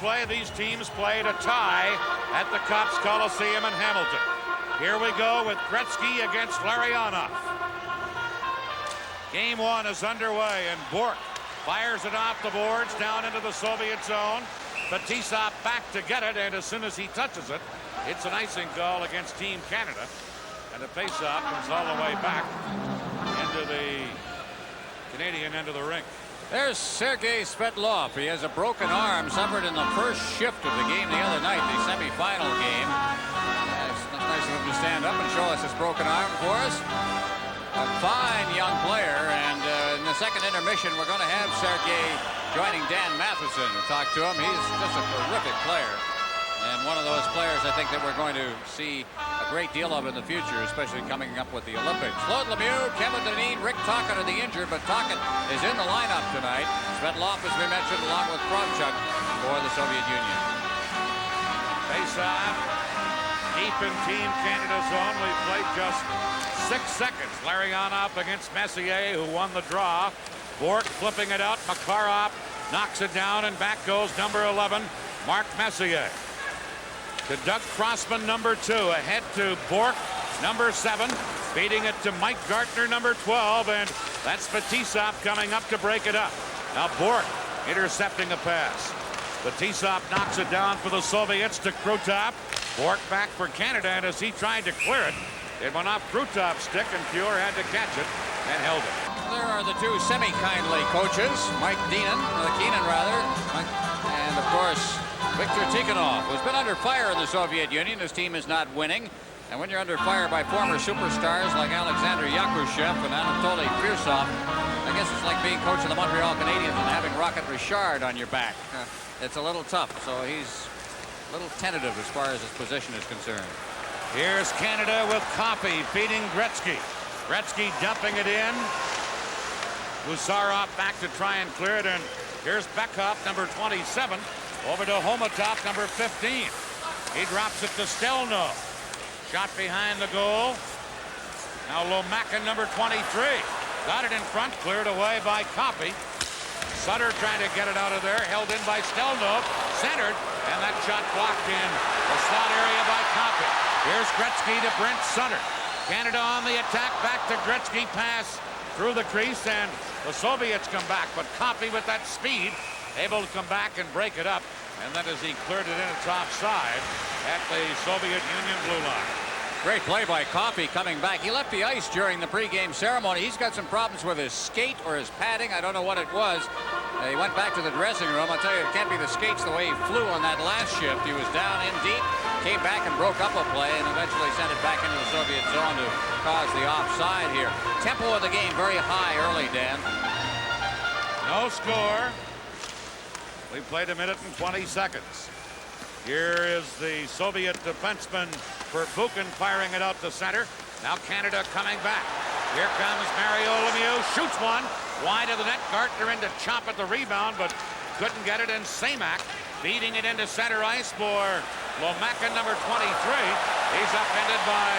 play, these teams played a tie at the Copps Coliseum in Hamilton. Here we go with Gretzky against Larionov. Game one is underway, and Bourque fires it off the boards down into the Soviet zone. Fetisov back to get it, and as soon as he touches it, it's an icing call against Team Canada. And the faceoff comes all the way back into the Canadian end of the rink. There's Sergei Svetlov. He has a broken arm suffered in the first shift of the game the other night, the semifinal game. It's nice of him to stand up and show us his broken arm for us. A fine young player, and in the second intermission, we're going to have Sergei joining Dan Matheson to talk to him. He's just a terrific player, and one of those players I think that we're going to see a great deal of in the future, especially coming up with the Olympics. Claude Lemieux, Kevin Dineen, Rick Tocchet are the injured, but Tocchet is in the lineup tonight. Svetlov, as we mentioned, along with Kravchuk for the Soviet Union. Face-off, deep in Team Canada zone. We've played just 6 seconds. Larionov against Messier, who won the draw. Bourque flipping it out. Makarov knocks it down, and back goes number 11, Mark Messier. To Doug Crossman, number 2. Ahead to Bourque, number 7. Beating it to Mike Gartner, number 12. And that's Fetisov coming up to break it up. Now Bourque intercepting a pass. Fetisov knocks it down for the Soviets to Krutov. Bourque back for Canada, and as he tried to clear it, it went off Krutov's stick, and Fuhr had to catch it and held it. There are the two semi-kindly coaches, Mike Keenan, and of course Viktor Tikhonov, who's been under fire in the Soviet Union. His team is not winning, and when you're under fire by former superstars like Alexander Yakushev and Anatoly Firsov, I guess it's like being coach of the Montreal Canadiens and having Rocket Richard on your back. It's a little tough, so he's a little tentative as far as his position is concerned. Here's Canada with Coffey feeding Gretzky. Gretzky dumping it in. Gusarov back to try and clear it, and here's Beckhoff, number 27, over to Homatov, number 15. He drops it to Stelno. Shot behind the goal. Now Lomakin, number 23. Got it in front, cleared away by Coffey. Sutter trying to get it out of there, held in by Stelno, centered, and that shot blocked in the slot area by Coffey. Here's Gretzky to Brent Sutter. Canada on the attack, back to Gretzky, pass through the crease, and the Soviets come back, but Coffey with that speed, able to come back and break it up, and then as he cleared it in, it's offside at the Soviet Union blue line. Great play by Coffey coming back. He left the ice during the pregame ceremony. He's got some problems with his skate or his padding. I don't know what it was. He went back to the dressing room. I'll tell you, it can't be the skates the way he flew on that last shift. He was down in deep, came back and broke up a play, and eventually sent it back into the Soviet zone to cause the offside here. Tempo of the game very high early, Dan. No score. We played 1 minute and 20 seconds. Here is the Soviet defenseman Verbuchen firing it out to center. Now Canada coming back. Here comes Mario Lemieux, shoots one wide of the net. Gartner in to chop at the rebound, but couldn't get it. And Semak beating it into center ice for Lomakin, number 23. He's upended by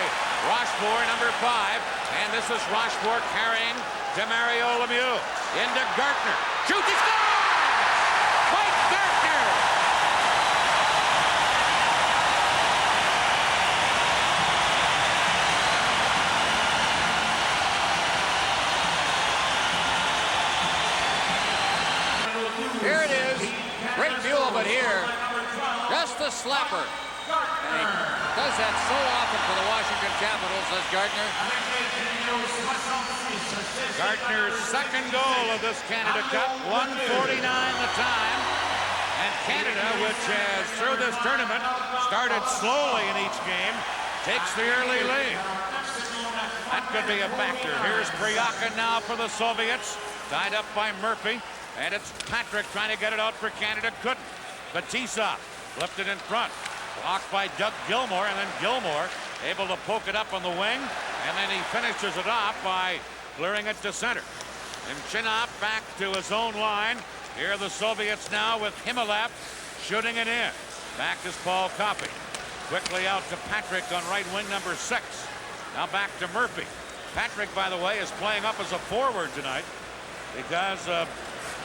Rochefort, number 5. And this is Rochefort carrying to Mario Lemieux. Into Gartner. Shoots, he scores! Mike Gartner! Here it is. Great view of it here. Just a slapper. And he does that so often for the Washington Capitals, says Gartner. Gartner's second goal of this Canada Cup, 1:49 the time. And Canada, which has, through this tournament, started slowly in each game, takes the early lead. That could be a factor. Here's Priyakin now for the Soviets, tied up by Murphy. And it's Patrick trying to get it out for Canada. Couldn't. Fetisov flipped it in front. Blocked by Doug Gilmour, and then Gilmour able to poke it up on the wing. And then he finishes it off by clearing it to center. And Chinop back to his own line. Here are the Soviets now with Himmelap shooting it in. Back is Paul Coffey. Quickly out to Patrick on right wing, number 6. Now back to Murphy. Patrick, by the way, is playing up as a forward tonight because of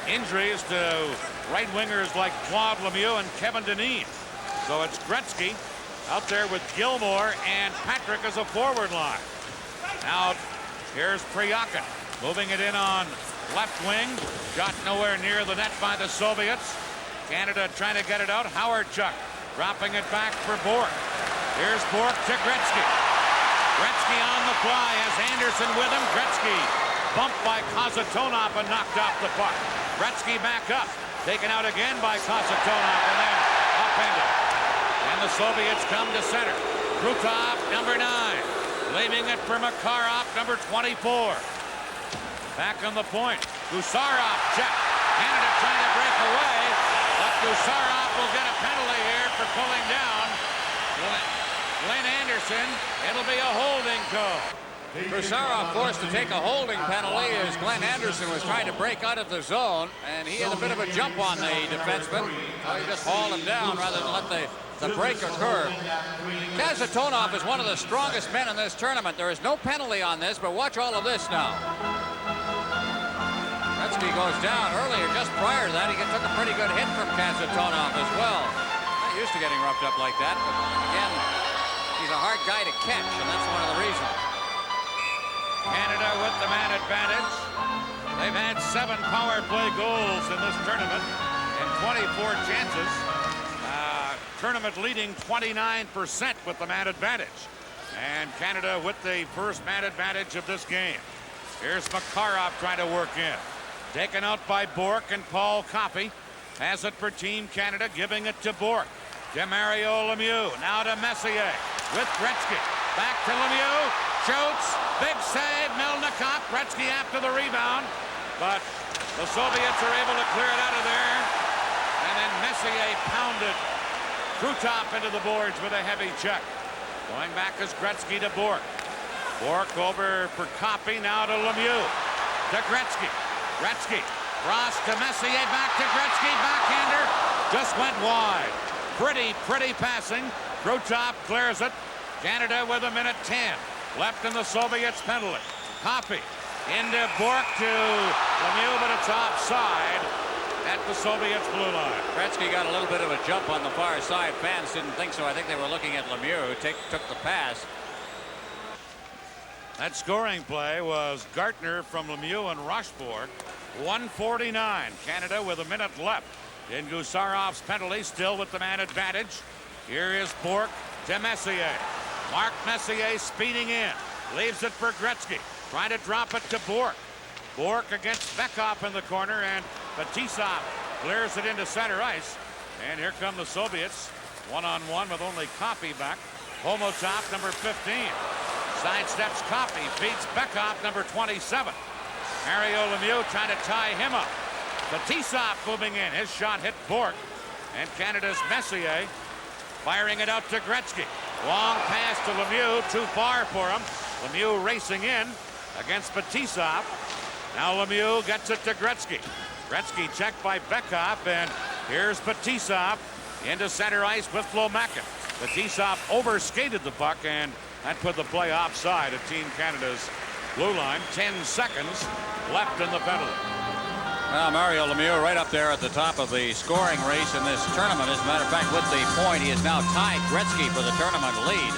injuries to right wingers like Claude Lemieux and Kevin Dineen. So it's Gretzky out there with Gilmore and Patrick as a forward line. Now here's Priyakin moving it in on left wing. Shot nowhere near the net by the Soviets. Canada trying to get it out. Howard-Chuck dropping it back for Bourque. Here's Bourque to Gretzky. Gretzky on the fly has Anderson with him. Gretzky bumped by Kasatonov and knocked off the puck. Gretzky back up. Taken out again by Kasatonov and then upended. And the Soviets come to center. Krutov, number 9. Leaving it for Makarov, number 24. Back on the point. Gusarov check. Canada trying to break away. But Gusarov will get a penalty here for pulling down Glenn Anderson. It'll be a holding call. Gusarov forced to take a holding penalty as Glenn Anderson was trying to break out of the zone, and he had a bit of a jump on the defenseman. He just hauled him down rather than let the break occur. Kasatonov is one of the strongest men in this tournament. There is no penalty on this, but watch all of this now. Gretzky goes down earlier. Just prior to that, he took a pretty good hit from Kasatonov as well. Not used to getting roughed up like that, but again, he's a hard guy to catch, and that's one of the reasons. Canada with the man advantage. They've had 7 power play goals in this tournament and 24 chances. Tournament leading 29% with the man advantage. And Canada with the first man advantage of this game. Here's Makarov trying to work in. Taken out by Bourque and Paul Coffey. Has it for Team Canada, giving it to Bourque. To Mario Lemieux. Now to Messier with Gretzky. Back to Lemieux. Shoots. Big save. Melnikov. Gretzky after the rebound. But the Soviets are able to clear it out of there. And then Messier pounded Krutov into the boards with a heavy check. Going back is Gretzky to Bourque. Bourque over for Coffey. Now to Lemieux. To Gretzky. Gretzky. Cross to Messier. Back to Gretzky. Backhander. Just went wide. Pretty passing. Krutov clears it. Canada with 1:10 left in the Soviets' penalty. Coffey into Bourque to Lemieux, but it's offside at the Soviets' blue line. Gretzky got a little bit of a jump on the far side. Fans didn't think so. I think they were looking at Lemieux, who took the pass. That scoring play was Gartner from Lemieux and Rochefort. 1:49. Canada with 1 minute left in Gusarov's penalty, still with the man advantage. Here is Bourque to Messier. Mark Messier speeding in. Leaves it for Gretzky. Trying to drop it to Bourque. Bourque against Bekov in the corner, and Fetisov clears it into center ice. And here come the Soviets. One-on-one with only Coffey back. Homotop, number 15. Sidesteps Coffey. Beats Bekov, number 27. Mario Lemieux trying to tie him up. Fetisov moving in. His shot hit Bourque. And Canada's Messier firing it out to Gretzky. Long pass to Lemieux. Too far for him. Lemieux racing in against Fetisov. Now Lemieux gets it to Gretzky. Gretzky checked by Bekov, and here's Fetisov into center ice with Lomakin. Fetisov overskated the puck, and that put the play offside at Team Canada's blue line. 10 seconds left in the penalty. Well, Mario Lemieux right up there at the top of the scoring race in this tournament. As a matter of fact, with the point, he has now tied Gretzky for the tournament lead.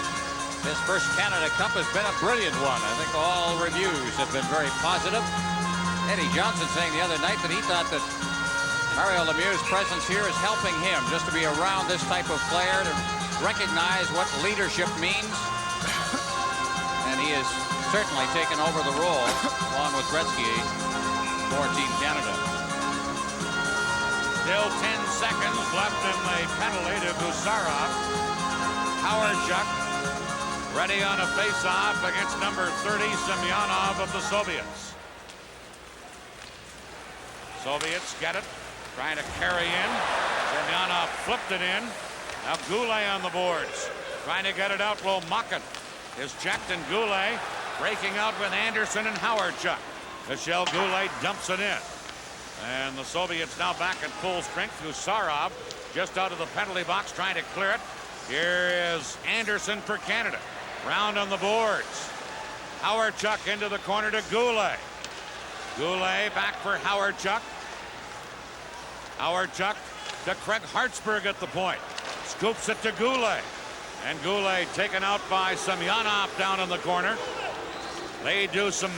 His first Canada Cup has been a brilliant one. I think all reviews have been very positive. Eddie Johnson saying the other night that he thought that Mario Lemieux's presence here is helping him just to be around this type of player, to recognize what leadership means. And he has certainly taken over the role along with Gretzky for Team Canada. Still 10 seconds left in the penalty to Gusarov. Howard-Chuck ready on a face-off against number 30, Semyonov of the Soviets. Soviets get it, trying to carry in. Semyonov flipped it in. Now Goulet on the boards, trying to get it out. Lomakin is checked, and Goulet breaking out with Anderson and Howard-Chuck. Michel Goulet dumps it in. And the Soviets now back at full strength. Gusarov just out of the penalty box trying to clear it. Here is Anderson for Canada. Round on the boards. Howard-Chuck into the corner to Goulet. Goulet back for Howard-Chuck. Howard-Chuck to Craig Hartsburg at the point. Scoops it to Goulet. And Goulet taken out by Semyonov down in the corner. They do some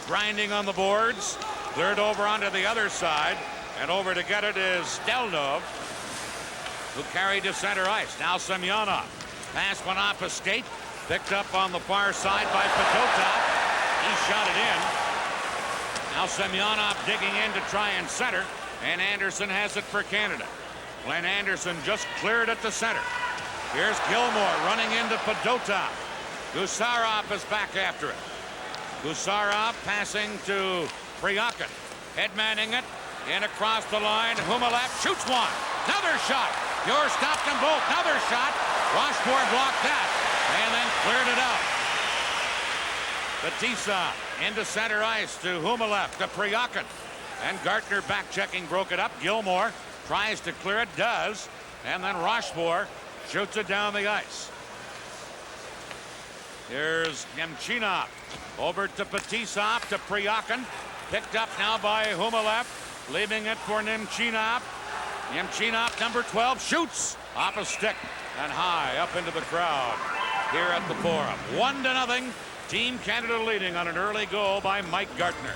grinding on the boards. Cleared over onto the other side. And over to get it is Stelnov, who carried to center ice. Now Semyonov. Pass went off a skate. Picked up on the far side by Fedotov. He shot it in. Now Semyonov digging in to try and center. And Anderson has it for Canada. Glenn Anderson just cleared at the center. Here's Gilmore running into Fedotov. Gusarov is back after it. Gusarov passing to Priakin. Headmanning it. In across the line. Humelap shoots one. Another shot. Pure stopped them both. Another shot. Rochefort blocked that. And then cleared it out. Fetisov into center ice to Humelap to Priakin. And Gartner back checking, broke it up. Gilmore tries to clear it, does. And then Rochefort shoots it down the ice. Here's Nemchinov over to Fetisov to Priakin. Picked up now by Humelap. Leaving it for Nemchinov. Nemchinov, number 12, shoots off a stick and high up into the crowd here at the Forum. 1-0. Team Canada leading on an early goal by Mike Gartner.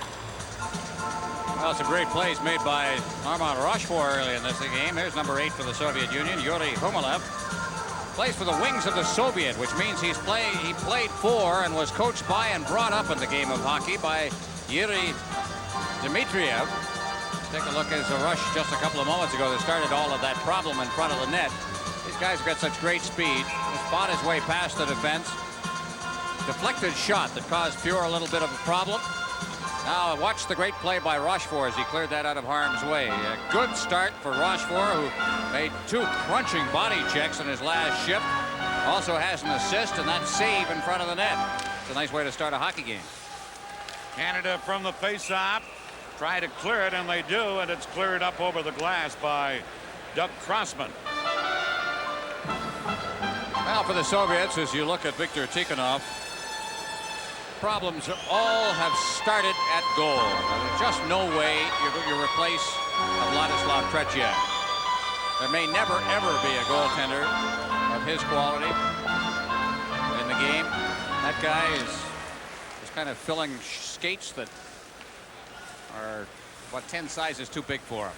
Well, some great plays made by Armand Rochefort early in this game. Here's number 8 for the Soviet Union, Yuri Humelap. Plays for the wings of the Soviet, which means he played for and was coached by and brought up in the game of hockey by Yuri Dmitriev. Take a look as a rush just a couple of moments ago that started all of that problem in front of the net. These guys have got such great speed. He fought his way past the defense. Deflected shot that caused Pure a little bit of a problem. Now watch the great play by Rochefort as he cleared that out of harm's way. A good start for Rochefort, who made 2 crunching body checks in his last shift. Also has an assist and that save in front of the net. It's a nice way to start a hockey game. Canada from the face-off. Try to clear it, and they do, and it's cleared up over the glass by Doug Crossman. Now for the Soviets, as you look at Viktor Tikhonov, problems all have started at goal. There's just no way you replace Vladislav Tretiak. There may never, ever be a goaltender of his quality in the game. That guy is kind of filling skates that are, 10 sizes too big for him.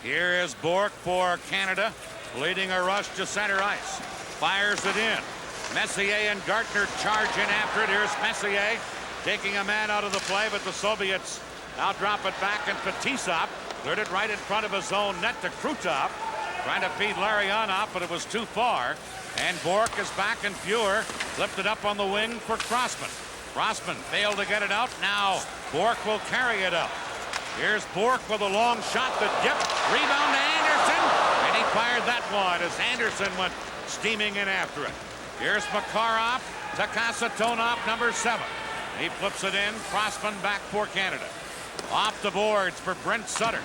Here is Bourque for Canada, leading a rush to center ice. Fires it in. Messier and Gartner charge in after it. Here's Messier taking a man out of the play, but the Soviets now drop it back, and Fetisov cleared it right in front of his own net to Krutov. Trying to feed Larionov, but it was too far. And Bourque is back, and Pure lifted up on the wing for Crossman. Crossman failed to get it out. Now Bourque will carry it up. Here's Bourque with a long shot that dipped. Rebound to Anderson. And he fired that one as Anderson went steaming in after it. Here's Makarov to Kasatonov, number 7. He flips it in. Crossman back for Canada. Off the boards for Brent Sutter.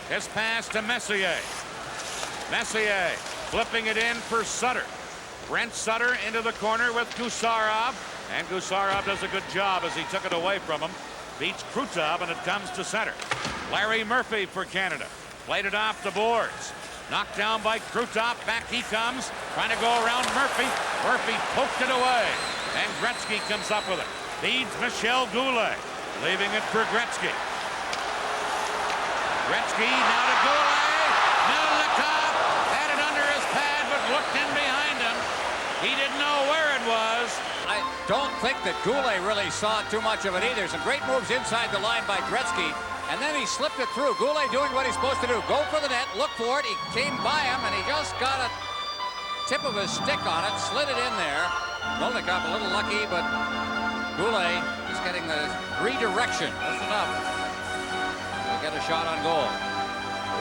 His pass to Messier. Messier flipping it in for Sutter. Brent Sutter into the corner with Gusarov. And Gusarov does a good job as he took it away from him. Beats Krutov, and it comes to center. Larry Murphy for Canada. Played it off the boards. Knocked down by Krutov. Back he comes. Trying to go around Murphy. Murphy poked it away. And Gretzky comes up with it. Feeds Michel Goulet. Leaving it for Gretzky. Gretzky now to Goulet. Melnikov had it under his pad, but looked in behind him. He didn't know where it was. I don't think that Goulet really saw too much of it either. Some great moves inside the line by Gretzky, and then he slipped it through. Goulet doing what he's supposed to do. Go for the net, look for it. He came by him, and he just got a tip of his stick on it, slid it in there. Melnikov a little lucky, but Goulet is getting the redirection. That's enough. He'll get a shot on goal.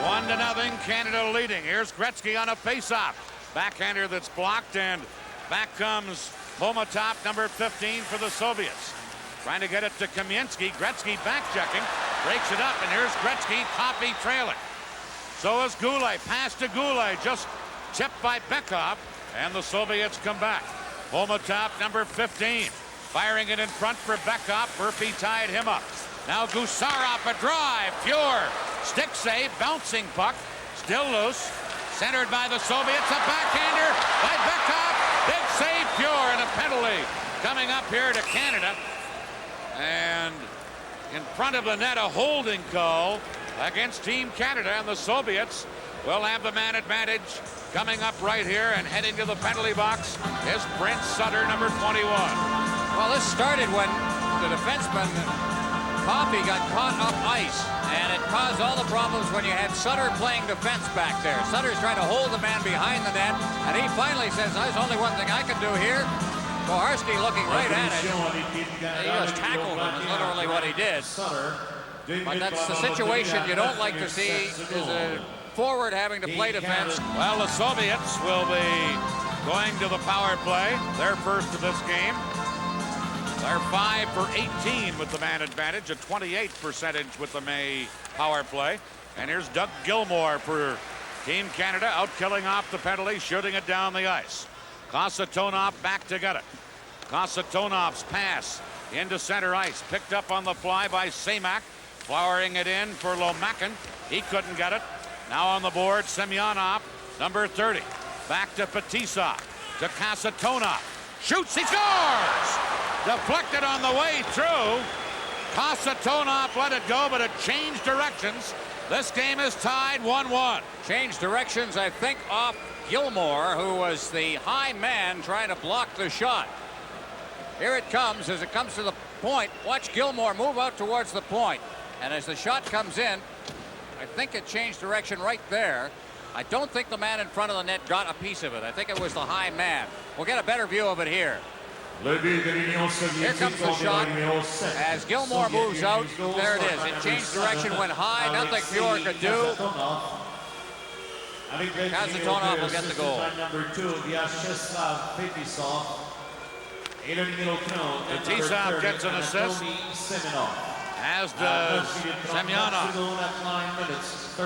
1-0, Canada leading. Here's Gretzky on a face-off. Backhander that's blocked, and back comes Pomotop, number 15 for the Soviets. Trying to get it to Kamensky. Gretzky back-checking. Breaks it up, and here's Gretzky, Poppy trailing. So is Goulet. Pass to Goulet, just tipped by Bekov, and the Soviets come back. Pomotop, number 15. Firing it in front for Bekov. Murphy tied him up. Now Gusarov, a drive. Pure Stick save, bouncing puck, still loose. Centered by the Soviets, a backhander by Bekov. Big save, Pure, and a penalty coming up here to Canada. And in front of the net, a holding call against Team Canada, and the Soviets will have the man advantage. Coming up right here and heading to the penalty box is Brent Sutter, number 21. Well, this started when the defenseman Coffey got caught up ice, and it caused all the problems when you had Sutter playing defense back there. Sutter's trying to hold the man behind the net, and he finally says, there's only one thing I can do here. Koharski looking right at it. He just tackled him, is literally what he did. But that's the situation you don't like to see, is a forward having to play defense. Well, the Soviets will be going to the power play, their first of this game. They're 5 for 18 with the man advantage, a 28% with the May power play. And here's Doug Gilmour for Team Canada, out killing off the penalty, shooting it down the ice. Kasatonov back to get it. Kasatonov's pass into center ice, picked up on the fly by Semak, flowering it in for Lomakin. He couldn't get it. Now on the board, Semyonov, number 30. Back to Fetisov, to Kasatonov. Shoots, he scores! Deflected on the way through. Kasatonov let it go, but it changed directions. This game is tied 1-1. Changed directions, I think, off Gilmour, who was the high man trying to block the shot. Here it comes as it comes to the point. Watch Gilmour move out towards the point. And as the shot comes in, I think it changed direction right there. I don't think the man in front of the net got a piece of it. I think it was the high man. We'll get a better view of it here. Here comes the shot. As Gilmour moves out, there it is. It changed direction, went high. Nothing Pure could do. Kasatonov will get the goal. Fetisov gets an assist, as does Semyonov.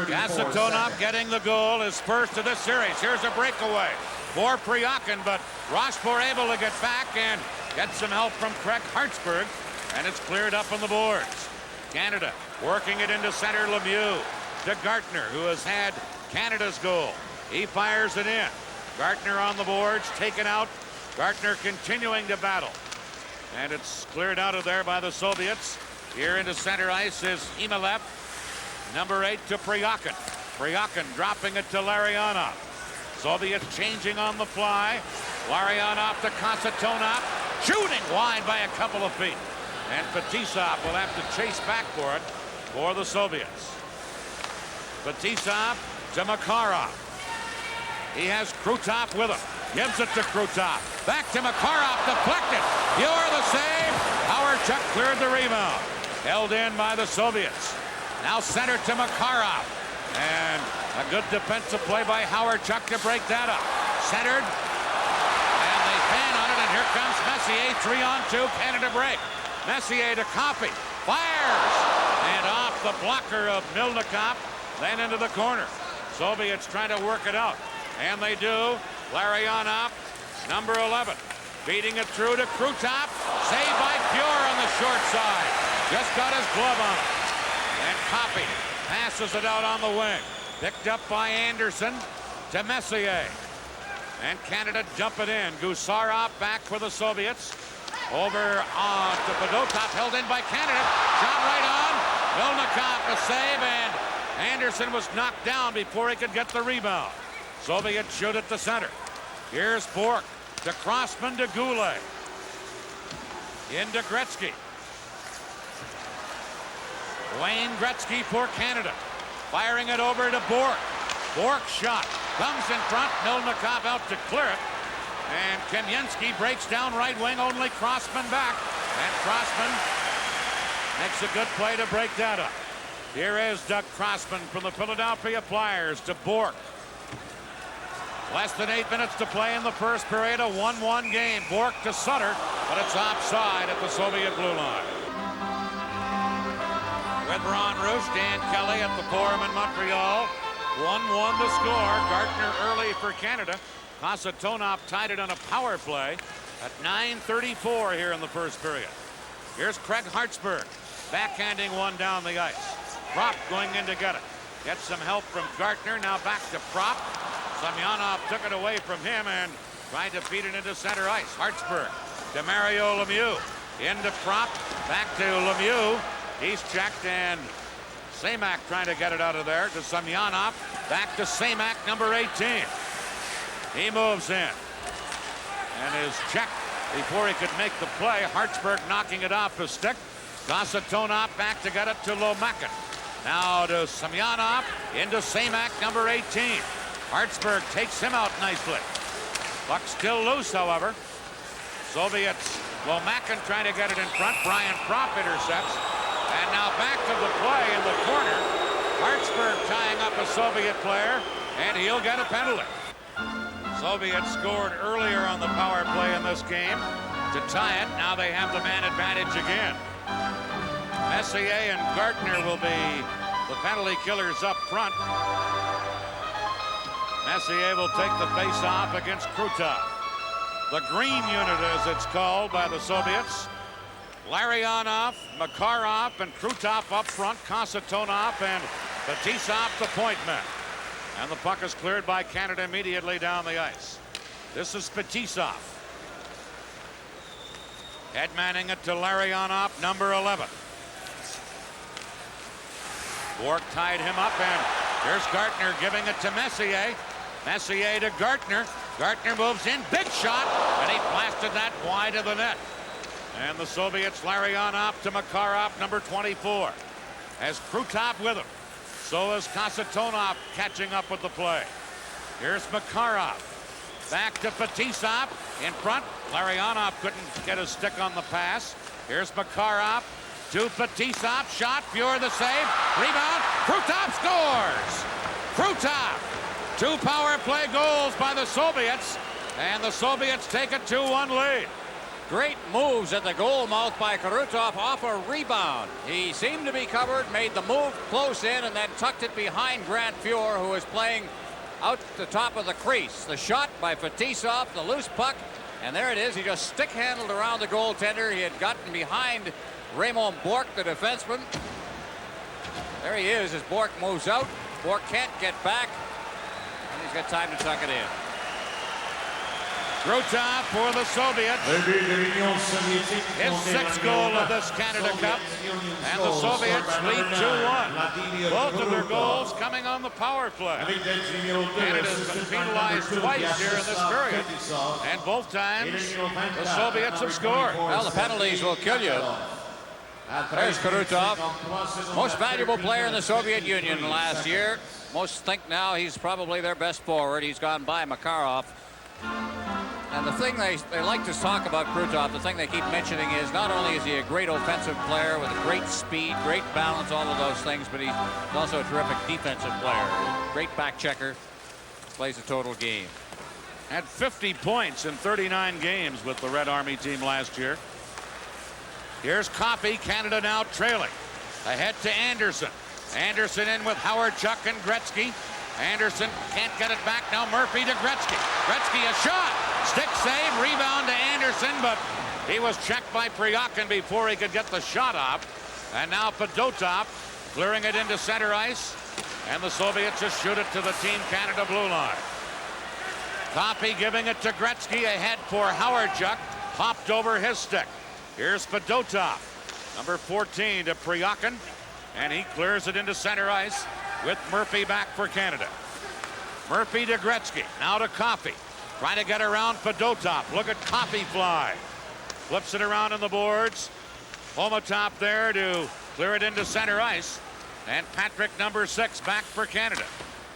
Kasatonov getting the goal, his first of this series. Here's a breakaway for Priakin, but Rochefort able to get back and get some help from Craig Hartsburg, and it's cleared up on the boards. Canada working it into center. Lemieux to Gartner, who has had Canada's goal. He fires it in. Gartner on the boards, taken out. Gartner continuing to battle, and it's cleared out of there by the Soviets. Here into center ice is Imalev, number 8 to Priakin. Priakin dropping it to Larionov. Soviets changing on the fly. Larionov to Kasatonov, shooting wide by a couple of feet. And Fetisov will have to chase back for it for the Soviets. Fetisov to Makarov. He has Krutov with him. Gives it to Krutov. Back to Makarov, deflected. Pure the save. Hawerchuk cleared the rebound. Held in by the Soviets. Now center to Makarov. And a good defensive play by Hawerchuk to break that up. Centered. And they fan on it, and here comes Messier. 3-on-2, Canada break. Messier to Coffey. Fires! And off the blocker of Milnikov. Then into the corner. Soviets trying to work it out. And they do. Larionov, number 11. Beating it through to Krutov. Saved by Pure on the short side. Just got his glove on it. And Coffey passes it out on the wing. Picked up by Anderson to Messier. And Canada dump it in. Gusarov back for the Soviets. Over to Fedotov, held in by Canada. Shot right on. Milnikov a save, and Anderson was knocked down before he could get the rebound. Soviets shoot at the center. Here's Bourque to Crossman to Goulet. Into Gretzky. Wayne Gretzky for Canada. Firing it over to Bourque. Bourque shot. Comes in front. Milnikov out to clear it. And Kamensky breaks down right wing. Only Crossman back. And Crossman makes a good play to break that up. Here is Doug Crossman from the Philadelphia Flyers to Bourque. Less than 8 minutes to play in the first period. A 1-1 game. Bourque to Sutter, but it's offside at the Soviet blue line. With Ron Roos, Dan Kelly at the Forum in Montreal. 1-1 to score. Gartner early for Canada. Kasatonov tied it on a power play at 9:34 here in the first period. Here's Craig Hartsburg backhanding one down the ice. Prop going in to get it. Gets some help from Gartner. Now back to Prop. Semyonov took it away from him and tried to feed it into center ice. Hartsburg to Mario Lemieux. Into Prop. Back to Lemieux. He's checked, and Semak trying to get it out of there to Semyonov. Back to Semak, number 18. He moves in and is checked before he could make the play. Hartsburg knocking it off his stick. Kasatonov back to get it to Lomakin. Now to Semyonov, into Semak, number 18. Hartsburg takes him out nicely. Puck still loose, however. Soviets, Lomakin trying to get it in front. Brian Prop intercepts. And now back to the play in the corner. Hartsburg tying up a Soviet player, and he'll get a penalty. Soviets scored earlier on the power play in this game to tie it. Now they have the man advantage again. Messier and Gartner will be the penalty killers up front. Messier will take the face-off against Krutov. The green unit, as it's called by the Soviets. Larionov, Makarov, and Krutov up front. Kasatonov and Fetisov the point men. And the puck is cleared by Canada immediately down the ice. This is Fetisov. Headmanning it to Larionov, number 11. Bourque tied him up, and here's Gartner giving it to Messier. Messier to Gartner. Gartner moves in, big shot, and he blasted that wide of the net. And the Soviets, Larionov to Makarov, number 24. Has Krutov with him. So is Kasatonov catching up with the play. Here's Makarov. Back to Fetisov in front. Larionov couldn't get his stick on the pass. Here's Makarov to Fetisov. Shot, Fuhr the save. Rebound. Krutov scores! Krutov! 2 power play goals by the Soviets. And the Soviets take a 2-1 lead. Great moves at the goal mouth by Krutov off a rebound. He seemed to be covered, made the move close in, and then tucked it behind Grant Fuhr, who was playing out the top of the crease. The shot by Fetisov, the loose puck, and there it is. He just stick-handled around the goaltender. He had gotten behind Raymond Bourque, the defenseman. There he is as Bourque moves out. Bourque can't get back, and he's got time to tuck it in. Krutov for the Soviets. His 6th goal of this Canada Cup. And the Soviets lead 2-1. Both of their goals coming on the power play. Canada's been penalized twice here in this period. And both times the Soviets have scored. Well, the penalties will kill you. There's Krutov. Most valuable player in the Soviet Union last year. Most think now he's probably their best forward. He's gone by Makarov. And the thing they like to talk about Krutov, the thing they keep mentioning is not only is he a great offensive player with a great speed, great balance, all of those things, but he's also a terrific defensive player. Great back checker, plays a total game. Had 50 points in 39 games with the Red Army team last year. Here's Coffey, Canada now trailing. Ahead to Anderson. Anderson in with Howard-Chuck and Gretzky. Anderson can't get it back. Now Murphy to Gretzky. Gretzky a shot. Stick save. Rebound to Anderson, but he was checked by Priakin before he could get the shot off. And now Fedotov clearing it into center ice. And the Soviets just shoot it to the Team Canada blue line. Coffey giving it to Gretzky. Ahead for Howard-Chuck. Popped over his stick. Here's Fedotov. Number 14 to Priakin. And he clears it into center ice with Murphy back for Canada. Murphy to Gretzky. Now to Coffey. Trying to get around Fedotov. Look at Coffey fly. Flips it around on the boards. Homotop there to clear it into center ice. And Patrick, number 6, back for Canada.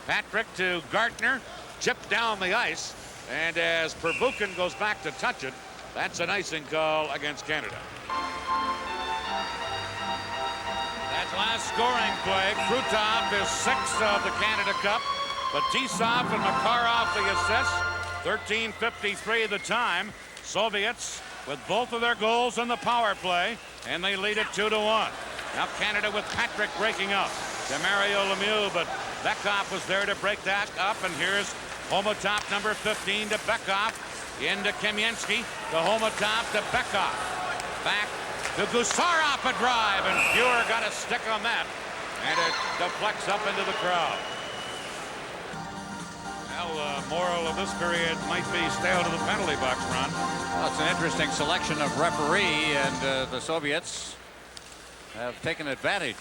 Patrick to Gartner. Chipped down the ice. And as Pervukin goes back to touch it, that's an icing call against Canada. That last scoring play, Krutov is 6th of the Canada Cup. Fetisov and Makarov the assists. 13:53 the time. Soviets with both of their goals in the power play, and they lead it 2-1. Now Canada with Patrick breaking up to Mario Lemieux, but Bekhoff was there to break that up, and here's Homotop, number 15, to Bekhoff. Into Kamensky, to Homotop, to Bekhoff. Back to Gusarov, a drive, and Fuhr got a stick on that. And it deflects up into the crowd. Well, the moral of this period might be stay out of the penalty box, Ron. Well, it's an interesting selection of referee, and the Soviets have taken advantage.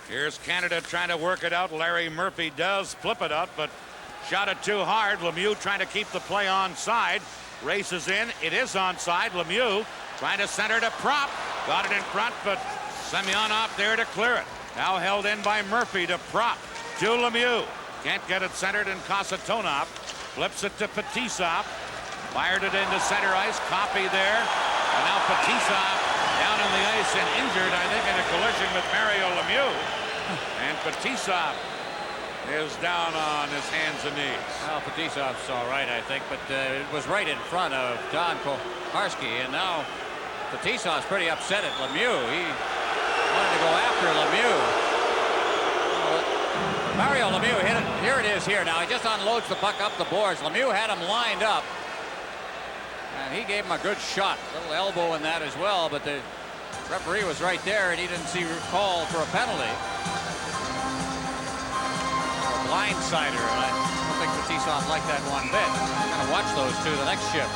Here's Canada trying to work it out. Larry Murphy does flip it out, but shot it too hard. Lemieux trying to keep the play onside. Races in. It is onside. Lemieux trying to center to Prop. Got it in front, but Semyonov there to clear it. Now held in by Murphy to Prop. To Lemieux. Can't get it centered, and Kasatonov flips it to Fetisov. Fired it into center ice. Copy there. And now Fetisov down on the ice and injured, I think, in a collision with Mario Lemieux. And Fetisov is down on his hands and knees. Well, Fetisov's all right, I think, but it was right in front of Don Koharski, and now Fetisov's pretty upset at Lemieux. He wanted to go after Lemieux. Mario Lemieux hit it. Here it is here now. He just unloads the puck up the boards. Lemieux had him lined up, and he gave him a good shot. A little elbow in that as well, but the referee was right there, and he didn't see call for a penalty. Blindsider, and I don't think Fetisov liked that one bit. I'm going to watch those two the next shift.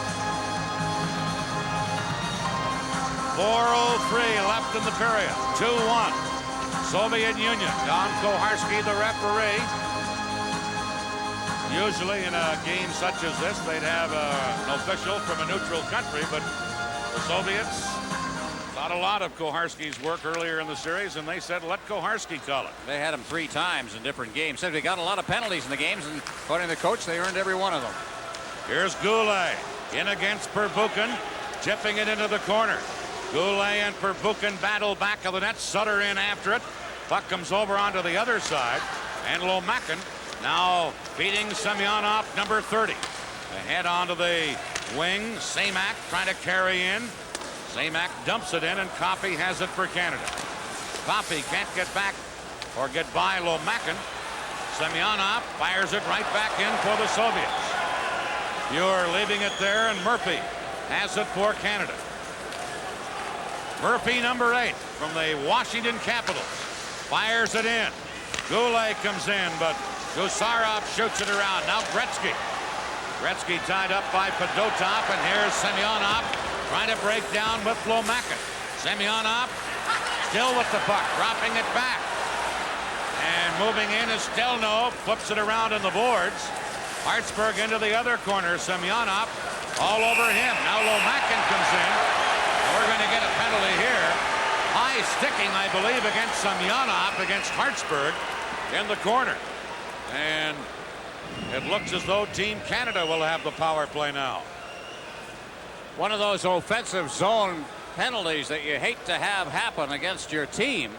4:03 left in the period. 2-1. Soviet Union. Don Koharski, the referee. Usually in a game such as this, they'd have an official from a neutral country, but the Soviets thought a lot of Koharski's work earlier in the series, and they said, let Koharski call it. They had him 3 times in different games. Said they got a lot of penalties in the games, and according to the coach, they earned every one of them. Here's Goulet in against Perbukin, tipping it into the corner. Goulet and Perbukin battle back of the net. Sutter in after it. Puck comes over onto the other side, and Lomakin now beating Semyonov, number 30. Ahead onto the wing. Semak trying to carry in. Semak dumps it in, and Coffey has it for Canada. Coffey can't get back or get by Lomakin. Semyonov fires it right back in for the Soviets. You're leaving it there, and Murphy has it for Canada. Murphy, number 8, from the Washington Capitals, fires it in. Goulet comes in, but Gusarov shoots it around. Now Gretzky. Gretzky tied up by Fedotov, and here's Semyonov trying to break down with Lomakin. Semyonov still with the puck, dropping it back. And moving in is Stelnov, flips it around in the boards. Hartsburg into the other corner. Semyonov all over him. Now Lomakin comes in. We're going to get a penalty here. High sticking, I believe, against Semyonov against Hartsburg in the corner. And it looks as though Team Canada will have the power play now. One of those offensive zone penalties that you hate to have happen against your team.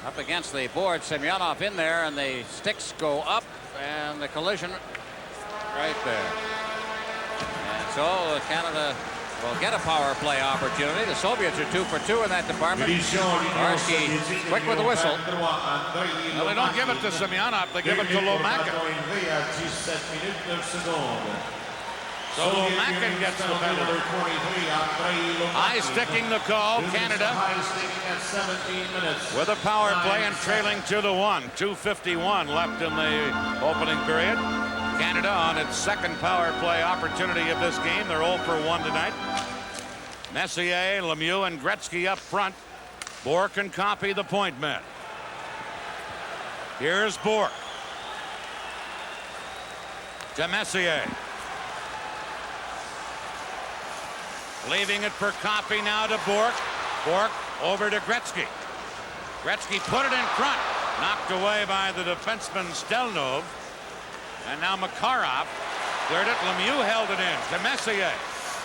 Up against the board, Semyonov in there, and the sticks go up, and the collision right there. And so Canada will get a power play opportunity. The Soviets are 2 for 2 in that department. Koharski quick with the whistle. Well, they don't give it to Semyonov, they give it to Lomakin. So Lomakin gets the penalty. High sticking the call, Canada with a power play and trailing 2-1. 2:51 left in the opening period. Canada on its second power play opportunity of this game. They're 0 for 1 tonight. Messier, Lemieux, and Gretzky up front. Bourque and Coffey the point men. Here's Bourque. To Messier. Leaving it for Coffey now to Bourque. Bourque over to Gretzky. Gretzky put it in front. Knocked away by the defenseman Stelnov. And now Makarov cleared it. Lemieux held it in to Messier.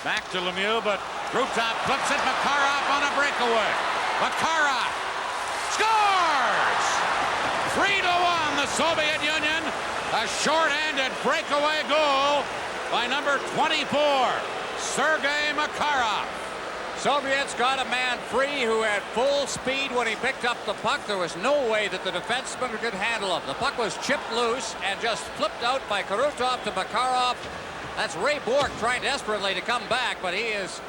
Back to Lemieux, but Krutov flips it. Makarov on a breakaway. Makarov scores! 3-1 the Soviet Union. A short-handed breakaway goal by number 24, Sergei Makarov. Soviets got a man free who had full speed when he picked up the puck. There was no way that the defenseman could handle him. The puck was chipped loose and just flipped out by Krutov to Makarov. That's Ray Bourque trying desperately to come back, but he is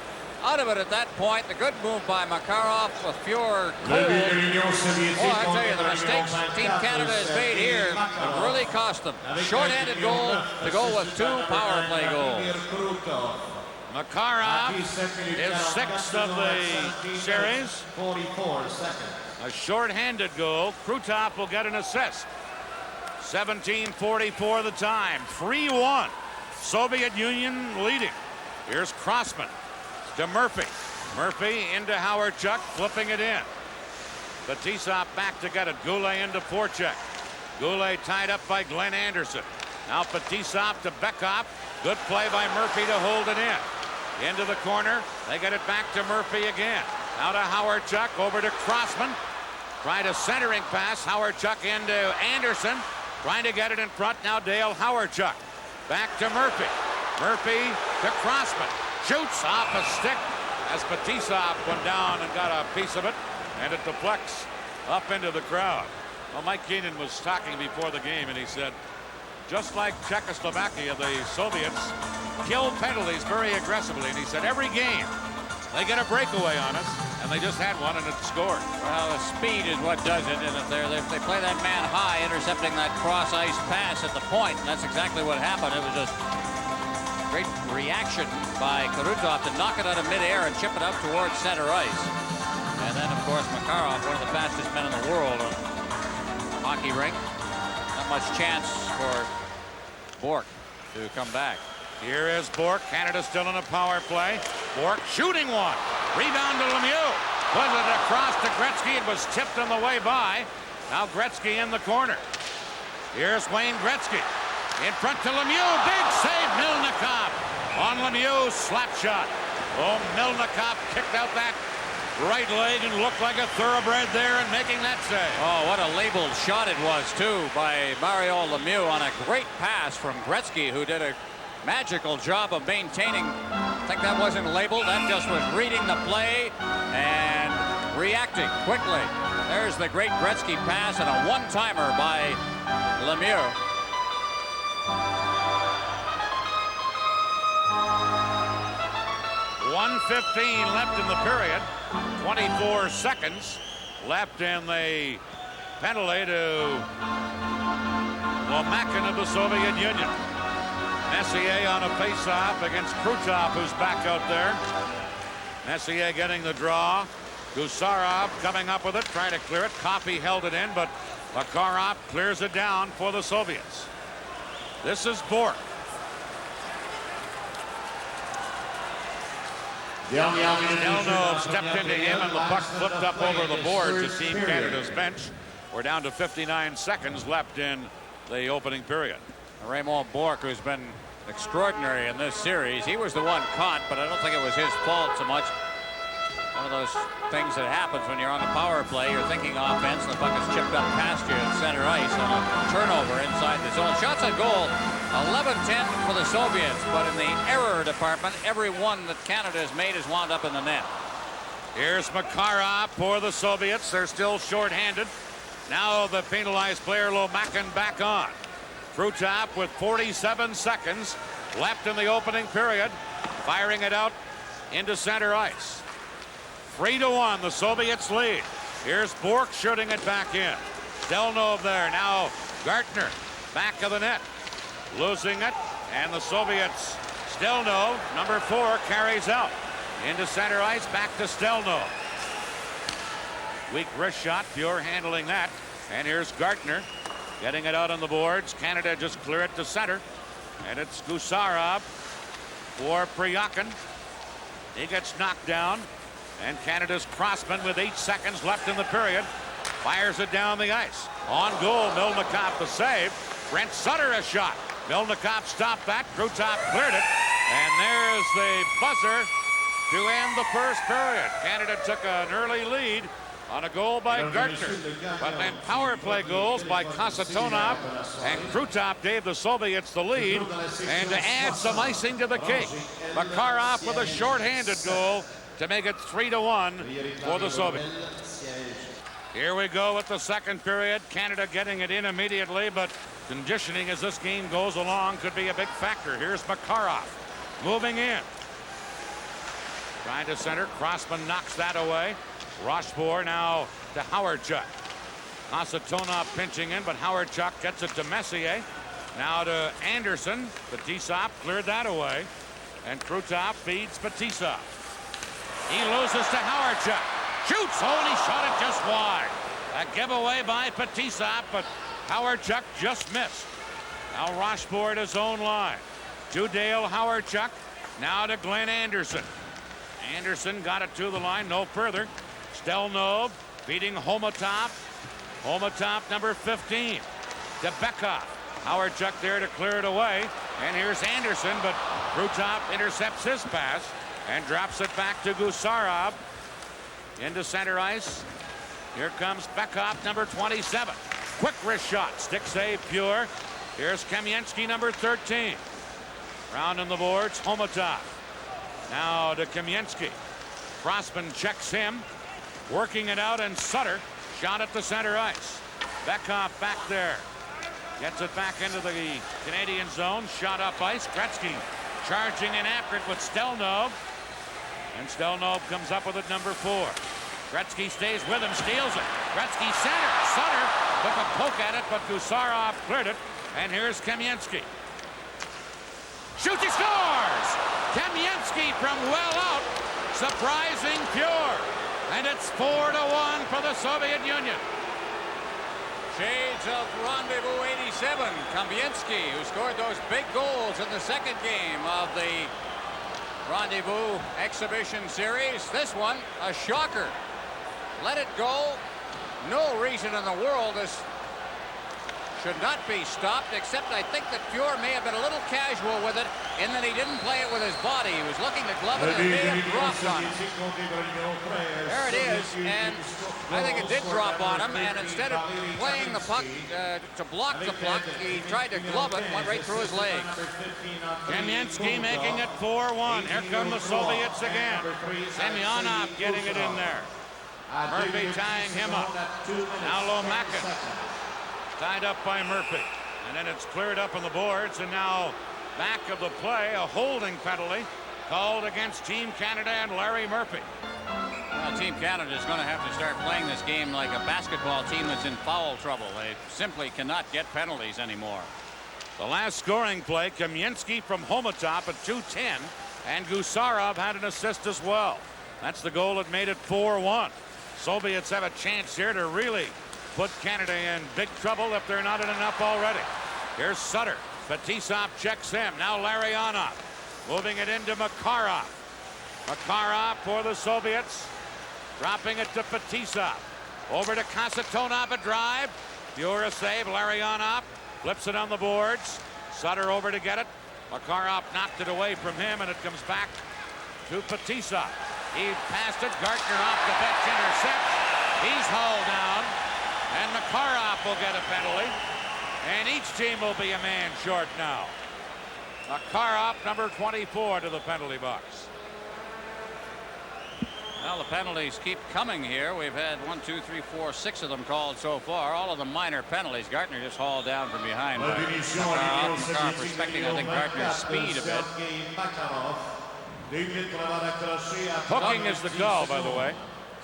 out of it at that point. The good move by Makarov with Fjord cold. Oh, I tell you, the mistakes Team Canada has made here have really cost them. Short-handed goal to go with 2 power play goals. Makarov is 6th of the series. A short-handed goal. Krutov will get an assist. 17:44 the time. 3-1. Soviet Union leading. Here's Crossman to Murphy. Murphy into Hawerchuk, flipping it in. Fetisov back to get it. Goulet into Forchek. Goulet tied up by Glenn Anderson. Now Fetisov to Bekov. Good play by Murphy to hold it in. Into the corner. They get it back to Murphy again. Now to Hawerchuk. Over to Crossman. Tried a centering pass. Hawerchuk into Anderson. Trying to get it in front. Now Dale Hawerchuk. Back to Murphy. Murphy to Crossman. Shoots off a stick as Fetisov went down and got a piece of it. And it deflects up into the crowd. Well, Mike Keenan was talking before the game, and he said, just like Czechoslovakia, the Soviets kill penalties very aggressively. And he said, every game, they get a breakaway on us, and they just had one, and it scored. Well, the speed is what does it, and if they play that man high, intercepting that cross-ice pass at the point, and that's exactly what happened. It was just great reaction by Krutov to knock it out of midair and chip it up towards center ice. And then, of course, Makarov, one of the fastest men in the world on a hockey rink. Not much chance for Bourque to come back. Here is Bourque. Canada still in a power play. Bourque shooting one. Rebound to Lemieux. Put it across to Gretzky. It was tipped on the way by. Now Gretzky in the corner. Here's Wayne Gretzky. In front to Lemieux. Big save. Milnikov on Lemieux. Slap shot. Oh, Milnikov kicked out that right leg and looked like a thoroughbred there and making that save. Oh, what a labeled shot it was, too, by Mario Lemieux on a great pass from Gretzky, who did a magical job of maintaining. I think that wasn't labeled. That just was reading the play and reacting quickly. There's the great Gretzky pass and a one-timer by Lemieux. .1:15 left in the period. 24 seconds left in the penalty to Lomakin of the Soviet Union. Messier on a face-off against Krutov, who's back out there. Messier getting the draw. Gusarov coming up with it, trying to clear it. Coffey held it in, but Makarov clears it down for the Soviets. This is Bourque. Stelnov stepped into him, and the puck flipped up over the boards to Team Canada's bench. We're down to 59 seconds left in the opening period. Raymond Bourque, who's been extraordinary in this series. He was the one caught, but I don't think it was his fault so much. One of those things that happens when you're on a power play. You're thinking offense, and the puck is chipped up past you at center ice on a turnover inside the zone. Shots on goal, 11-10 for the Soviets, but in the error department, every one that Canada has made has wound up in the net. Here's Makarov for the Soviets. They're still short-handed. Now the penalized player Lomakin back on. Krutov with 47 seconds left in the opening period, firing it out into center ice. 3-1, the Soviets lead. Here's Bourque shooting it back in. Stelnov there. Now Gartner back of the net, losing it, and the Soviets. Stelnov, number 4, carries out into center ice. Back to Stelnov. Weak wrist shot. Pure handling that. And here's Gartner getting it out on the boards. Canada just clear it to center. And it's Gusarov for Priyakin. He gets knocked down. And Canada's Crossman with 8 seconds left in the period fires it down the ice. On goal, Milnikov the save. Brent Sutter a shot. Milnikov stopped that. Krutov cleared it. And there's the buzzer to end the first period. Canada took an early lead on a goal by Gartner. But then power play goals by Kasatonov and Krutov gave the Soviets the lead. And to add some icing to the cake, Makarov with a short-handed goal to make it 3-1 for the Soviets. Here we go with the second period. Canada getting it in immediately, but conditioning as this game goes along could be a big factor. Here's Makarov moving in. Trying to center. Crossman knocks that away. Rochefort now to Howardchuk. Kasatonov pinching in, but Howardchuk gets it to Messier. Now to Anderson. Fetisov cleared that away. And Krutov feeds Fetisov. He loses to Howardchuk. Shoots! Oh, and he shot it just wide. A giveaway by Fetisov, but Howardchuk just missed. Now Rochefort at his own line. To Dale Howardchuk. Now to Glenn Anderson. Anderson got it to the line, no further. Stelnov beating Homotop. Homotop number 15. To Bekov. Howardchuk there to clear it away. And here's Anderson, but Krutov intercepts his pass and drops it back to Gusarov. Into center ice. Here comes Bekov, number 27. Quick wrist shot. Stick save pure. Here's Kamensky, number 13. Round on the boards, Homotop. Now to Kamensky. Crossman checks him. Working it out, and Sutter shot at the center ice. Bekov back there. Gets it back into the Canadian zone. Shot up ice. Gretzky charging in after it with Stelnov. And Stelnov comes up with it, number 4. Gretzky stays with him, steals it. Gretzky center. Sutter took a poke at it, but Gusarov cleared it. And here's Kamensky. Shoots, he scores! Kamensky from well out. Surprising pure. And it's 4-1 for the Soviet Union. Shades of Rendezvous 87. Kamensky, who scored those big goals in the second game of the Rendezvous exhibition series. This one, a shocker. Let it go. No reason in the world this should not be stopped, except I think that Pure may have been a little casual with it in that he didn't play it with his body. He was looking to glove it and it may have dropped on him. There it is, and I think it did drop on him, and instead of playing the puck to block the puck, he tried to glove it and went right through his leg. Kamensky making it 4-1. Here come the Soviets again. Semyonov getting it in there. Murphy tying him up. Now Lomakin tied up by Murphy. And then it's cleared up on the boards, and now back of the play, a holding penalty called against Team Canada and Larry Murphy. Well, Team Canada is going to have to start playing this game like a basketball team that's in foul trouble. They simply cannot get penalties anymore. The last scoring play, Kamensky from Homotop at 2:10, and Gusarov had an assist as well. That's the goal that made it 4-1. Soviets have a chance here to really put Canada in big trouble if they're not in enough already. Here's Sutter. Fetisov checks him. Now Larionov moving it into Makarov. Makarov for the Soviets. Dropping it to Fetisov. Over to Kasatonov, a drive. Pure save. Larionov flips it on the boards. Sutter over to get it. Makarov knocked it away from him, and it comes back to Fetisov. He passed it. Gartner off the bench intercepts. He's hauled down. And Makarov will get a penalty. And each team will be a man short now. Makarov, number 24, to the penalty box. Well, the penalties keep coming here. We've had 1, 2, 3, 4, 6 of them called so far. All of them minor penalties. Gartner just hauled down from behind. Makarov respecting, I think, Gartner's speed a bit. Hooking is the call, by the way.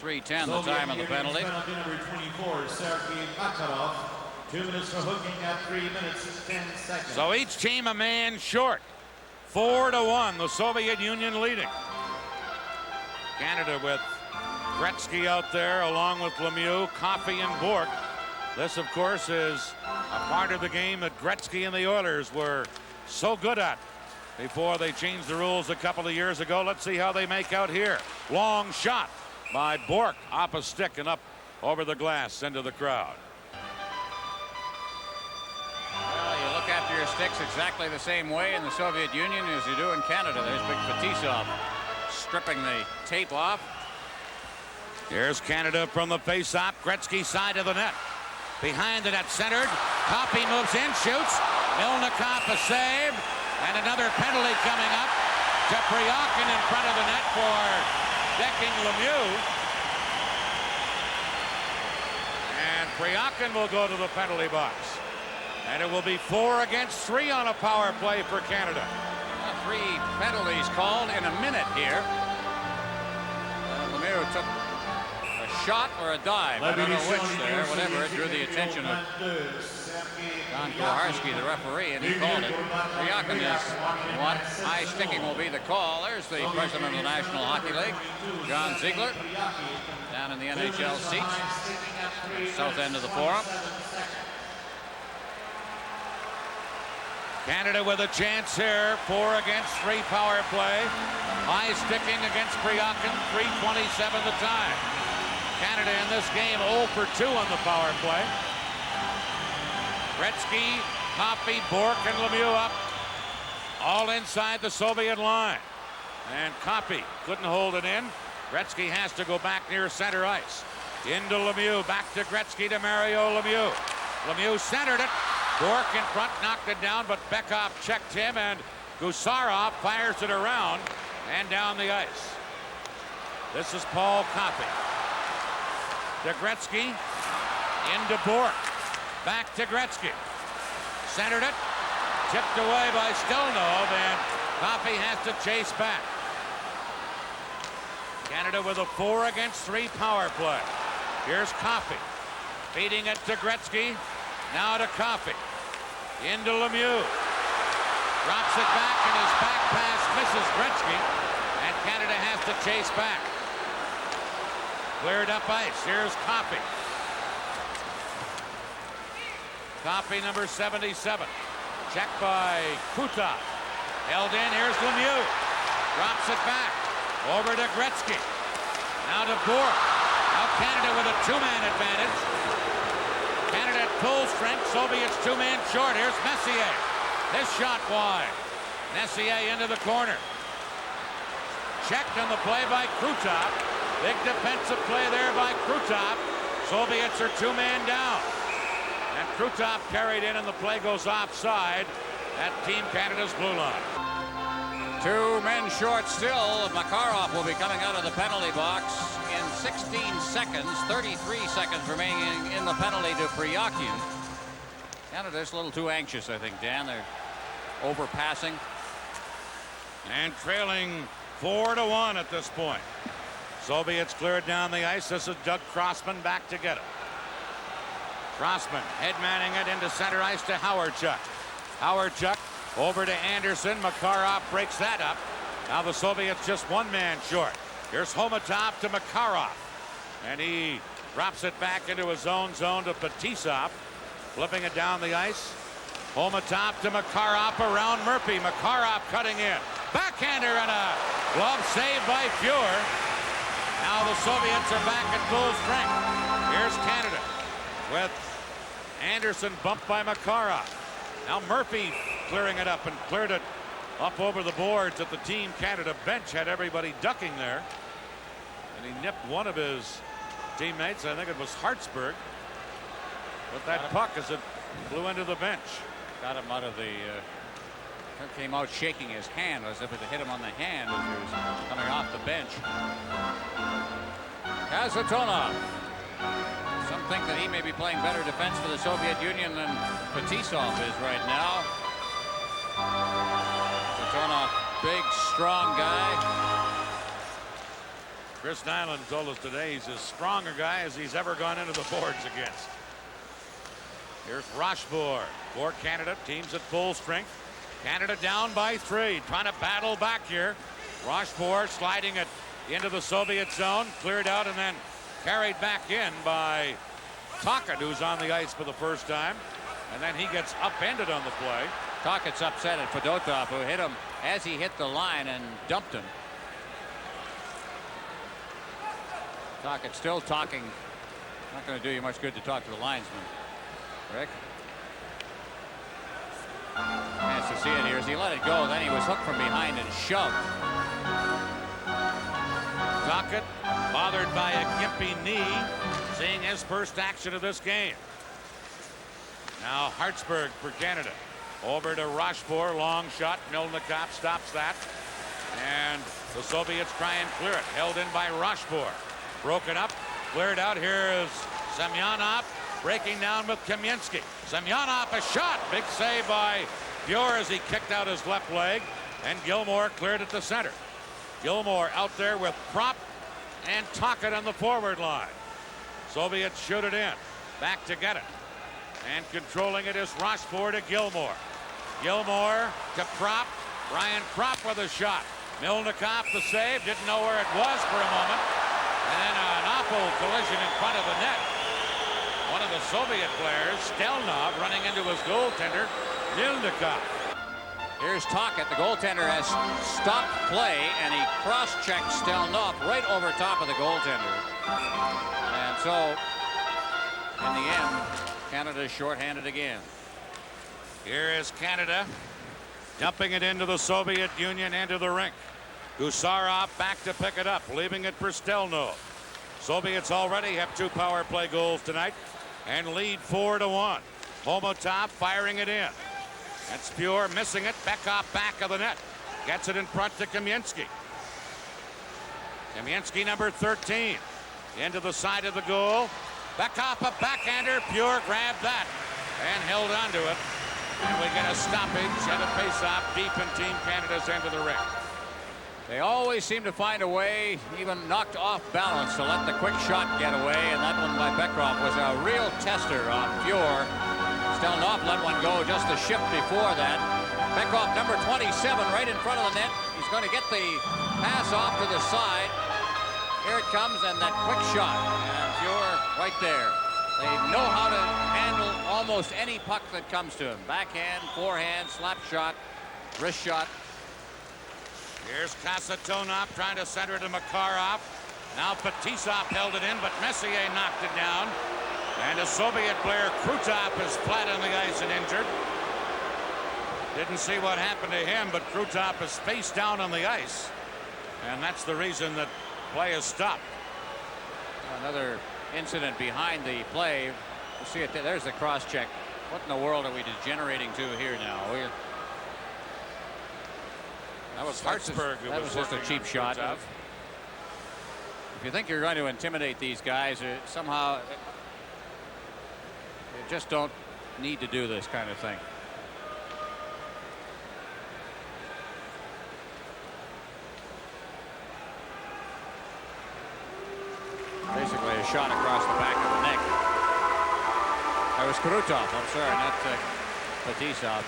3:10 the time of the penalty. Number 24, Sergei Makarov. 2 minutes for hooking at 3 minutes 10 seconds. So each team a man short. 4-1, the Soviet Union leading. Canada with Gretzky out there along with Lemieux, Coffey, and Bourque. This, of course, is a part of the game that Gretzky and the Oilers were so good at before they changed the rules a couple of years ago. Let's see how they make out here. Long shot by Bourque off a stick and up over the glass into the crowd. Well, you look after your sticks exactly the same way in the Soviet Union as you do in Canada. There's big Fetisov stripping the tape off. Here's Canada from the face-off. Gretzky side of the net. Behind the net, centered. Coffey moves in, shoots. Milnikov a save. And another penalty coming up to Priakin in front of the net for decking Lemieux. And Priakin will go to the penalty box. And it will be 4 against 3 on a power play for Canada. 3 penalties called in a minute here. shot or a dive. I don't know which there. Whatever, it drew the attention of Don Koharski, the referee, and he called it. Priakin is what? High sticking will be the call. There's the president of the National Hockey League, John Ziegler, down in the NHL seats, south end of the forum. Canada with a chance here. 4 against 3 power play. High sticking against Priakin. 3:27 the time. Canada in this game 0 for 2 on the power play. Gretzky, Coffey, Bourque, and Lemieux up. All inside the Soviet line. And Coffey couldn't hold it in. Gretzky has to go back near center ice. Into Lemieux. Back to Gretzky to Mario Lemieux. Lemieux centered it. Bourque in front, knocked it down, but Bekov checked him, and Gusarov fires it around and down the ice. This is Paul Coffey. To Gretzky. Into Bourque. Back to Gretzky. Centered it. Tipped away by Stelnov, and Coffey has to chase back. Canada with a 4 against 3 power play. Here's Coffey. Feeding it to Gretzky. Now to Coffey. Into Lemieux. Drops it back, and his back pass misses Gretzky. And Canada has to chase back. Cleared up ice. Here's Coffey. Coffey, number 77. Checked by Krutov. Held in. Here's Lemieux. Drops it back. Over to Gretzky. Now to Bourque. Now Canada with a 2-man advantage. Canada at full strength. Soviets 2-man short. Here's Messier. This shot wide. Messier into the corner. Checked on the play by Krutov. Big defensive play there by Krutov. Soviets are 2-man down. And Krutov carried in, and the play goes offside at Team Canada's blue line. 2 men short still. Makarov will be coming out of the penalty box in 16 seconds. 33 seconds remaining in the penalty to Priakin. Canada's a little too anxious, I think, Dan. They're overpassing. And trailing 4-1 at this point. Soviets cleared down the ice. This is Doug Crossman back to get it. Crossman head-manning it into center ice to Howardchuk. Howardchuk over to Anderson. Makarov breaks that up. Now the Soviets just 1 man short. Here's Homatov to Makarov. And he drops it back into his own zone to Fetisov. Flipping it down the ice. Homatov to Makarov around Murphy. Makarov cutting in. Backhander and a glove save by Fuhr. Now the Soviets are back at full strength. Here's Canada with Anderson bumped by Makarov. Now Murphy clearing it up, and cleared it up over the boards at the Team Canada bench. Had everybody ducking there. And he nipped one of his teammates. I think it was Hartsburg. But that puck as it flew into the bench. Got him out of the... came out shaking his hand as if it had hit him on the hand as he was coming off the bench. Kasatonov. Some think that he may be playing better defense for the Soviet Union than Fetisov is right now. Kasatonov, big, strong guy. Chris Nyland told us today he's as strong a guy as he's ever gone into the boards against. Here's Rochefort for Canada. Teams at full strength. Canada down by 3. Trying to battle back here. Rochefort sliding it into the Soviet zone. Cleared out and then carried back in by Tocchet, who's on the ice for the first time. And then he gets upended on the play. Tocchet's upset at Fedotov, who hit him as he hit the line and dumped him. Tocchet still talking. Not going to do you much good to talk to the linesman. Rick? Chance to see it here as he let it go. Then he was hooked from behind and shoved. Tocchet, bothered by a gimpy knee, seeing his first action of this game. Now Hartsburg for Canada. Over to Rochefort, long shot. Milnikov stops that. And the Soviets try and clear it. Held in by Rochefort. Broken up, cleared out. Here is Semyonov breaking down with Kamensky. Semyonov, a shot. Big save by Fuhr as he kicked out his left leg. And Gilmour cleared at the center. Gilmour out there with Propp and Tocchet on the forward line. Soviets shoot it in. Back to get it. And controlling it is Rochefort to Gilmore. Gilmore to Propp. Brian Propp with a shot. Milnikov the save. Didn't know where it was for a moment. And then an awful collision in front of the net. One of the Soviet players, Stelnov, running into his goaltender, Milnikov. Here's Tocchet. The goaltender has stopped play, and he cross-checked Stelnov right over top of the goaltender. And so, in the end, Canada's shorthanded again. Here is Canada dumping it into the Soviet Union into the rink. Gusarov back to pick it up, leaving it for Stelnov. Soviets already have 2 power play goals tonight and lead 4-1. Homotop firing it in. And Spure missing it. Bekop back of the net. Gets it in front to Kamensky. Kamensky, number 13. Into the side of the goal. Bekop a backhander. Pure grabbed that and held onto it. And we get a stoppage and a face-off deep in Team Canada's end of the ring. They always seem to find a way, even knocked off balance, to let the quick shot get away, and that one by Bekop was a real tester on Pure. Stelnov let one go just a shift before that. Bekop, number 27, right in front of the net. He's going to get the pass off to the side. Here it comes, and that quick shot. And Pure right there. They know how to handle almost any puck that comes to him. Backhand, forehand, slap shot, wrist shot. Here's Kasatonov trying to center to Makarov. Now Fetisov held it in, but Messier knocked it down. And a Soviet player, Krutov, is flat on the ice and injured. Didn't see what happened to him, but Krutov is face down on the ice. And that's the reason that play is stopped. Another incident behind the play. You see it there. There's the cross check. What in the world are we degenerating to here now? That was Hartsburg. That was just a cheap shot. If you think you're going to intimidate these guys, somehow you just don't need to do this kind of thing. Basically a shot across the back of the neck. That was Krutov. I'm sorry, not Fetisov.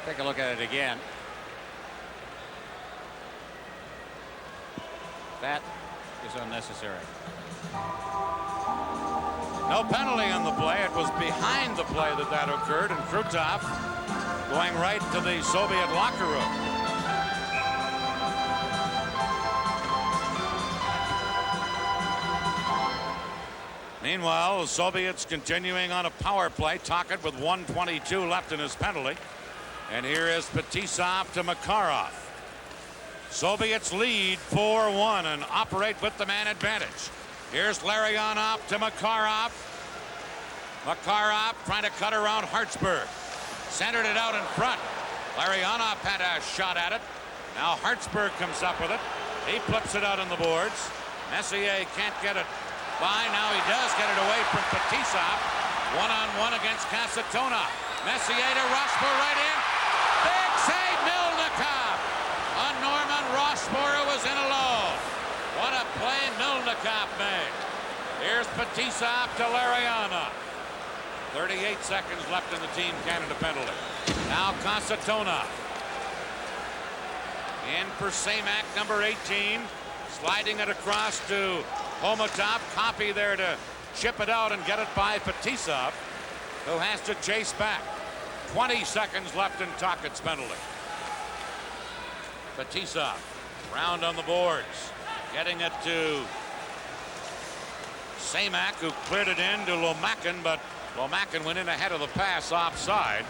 Take a look at it again. That is unnecessary. No penalty on the play. It was behind the play that occurred, and Krutov going right to the Soviet locker room. Meanwhile, the Soviets continuing on a power play. Tocchet with 1:22 left in his penalty. And here is Fetisov to Makarov. Soviets lead 4-1 and operate with the man advantage. Here's Larionov to Makarov. Makarov trying to cut around Hartsburg. Centered it out in front. Larionov had a shot at it. Now Hartsburg comes up with it. He flips it out on the boards. Messier can't get it by. Now he does get it away from Fetisov. One-on-one against Kasatonov. Messier to Rochefort right in. Big save, Milnikov. On Norman Rochefort, who was in alone. What a play Milnikov made. Here's Fetisov to Larionov. 38 seconds left in the Team Canada penalty. Now Kasatonov. In for Semak, number 18. Sliding it across to Homotop. Copy there to chip it out and get it by Fetisov, who has to chase back. 20 seconds left in Tocchet's penalty. Fetisov, round on the boards. Getting it to Semak, who cleared it in to Lomakin, but Lomakin went in ahead of the pass offside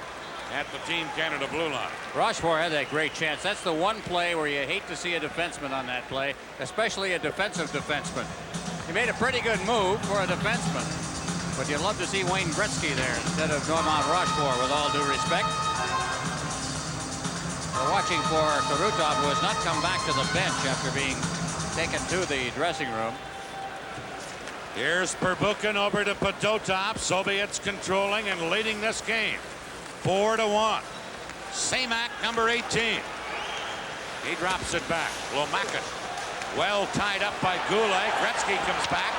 at the Team Canada blue line. Rochefort had that great chance. That's the one play where you hate to see a defenseman on that play, especially a defensive defenseman. He made a pretty good move for a defenseman, but you'd love to see Wayne Gretzky there instead of Normand Rochefort, with all due respect. We're watching for Krutov, who has not come back to the bench after being taken to the dressing room. Here's Perbukin over to Fedotov. Soviets controlling and leading this game 4-1. Semak, number 18. He drops it back. Lomakin Well tied up by Goulet. Gretzky comes back.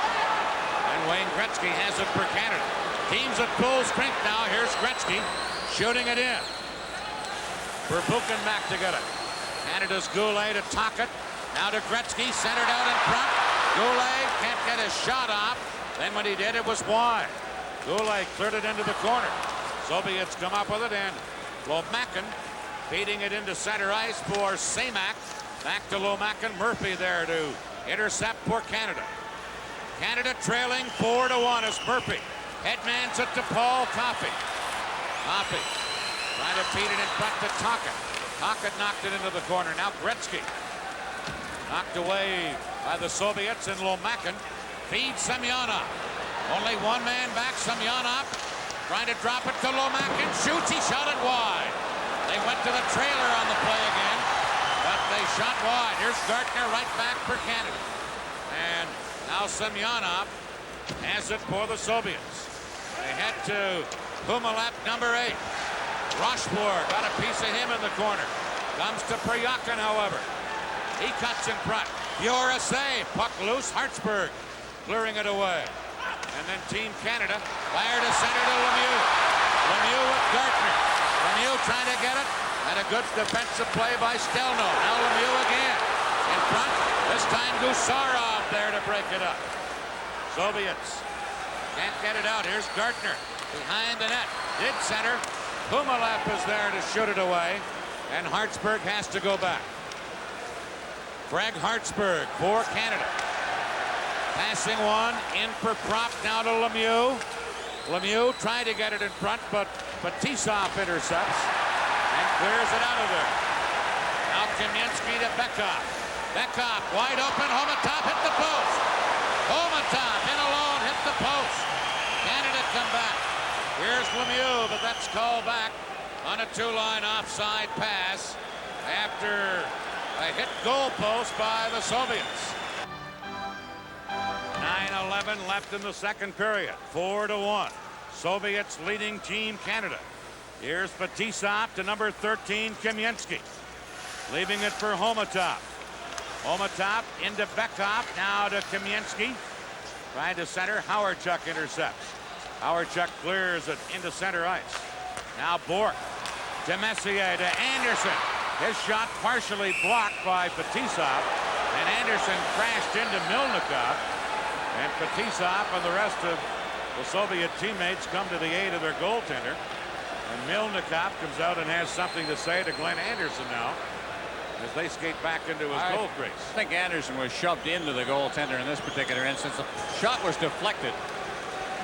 And Wayne Gretzky has it for Canada. Teams at full strength now. Here's Gretzky shooting it in. Verbuchen back to get it. Canada's Goulet to Tocchet. Now to Gretzky, centered out in front. Goulet can't get his shot off. Then when he did, it was wide. Goulet cleared it into the corner. Soviets come up with it, and Lomakin feeding it into center ice for Semak. Back to Lomakin. Murphy there to intercept for Canada. Canada trailing 4-1 as Murphy headmans it to Paul Coffey. Coffey trying to feed it in front to Tocchet. Tocchet knocked it into the corner. Now Gretzky knocked away by the Soviets, and Lomakin feeds Semyonov. Only one man back. Semyonov trying to drop it to Lomakin. Shoots. He shot it wide. They went to the trailer on the play again, but they shot wide. Here's Gartner right back for Canada. And now Semyonov has it for the Soviets. They head to Humalap, number 8. Rochefort got a piece of him in the corner. Comes to Pryakin, however. He cuts in front. Fiora save. Puck loose. Hartsburg clearing it away. And then Team Canada fire to center to Lemieux. Lemieux with Gartner. Lemieux trying to get it. And a good defensive play by Stelno. Now Lemieux again. In front. This time Gusarov there to break it up. Soviets can't get it out. Here's Gartner behind the net. Did center. Humalap is there to shoot it away. And Hartsburg has to go back. Greg Hartsburg for Canada. Passing one in for Prop now to Lemieux. Lemieux tried to get it in front, but Fetisov intercepts and clears it out of there. Now Kamensky to Bekov. Bekov wide open. Homatov hit the post. Homatov in alone hit the post. Canada come back. Here's Lemieux, but that's called back on a two-line offside pass after a hit goal post by the Soviets. 9:11 left in the second period. 4-1. Soviets leading Team Canada. Here's Fetisov to number 13, Kamensky. Leaving it for Homatov. Homatov into Bekov. Now to Kamensky. Trying to center. Howardchuk intercepts. Howardchuk clears it into center ice. Now Bourque to Messier to Anderson. His shot partially blocked by Fetisov, and Anderson crashed into Milnikov. And Fetisov and the rest of the Soviet teammates come to the aid of their goaltender. And Milnikov comes out and has something to say to Glenn Anderson now as they skate back into his goal crease. I think Anderson was shoved into the goaltender in this particular instance. The shot was deflected.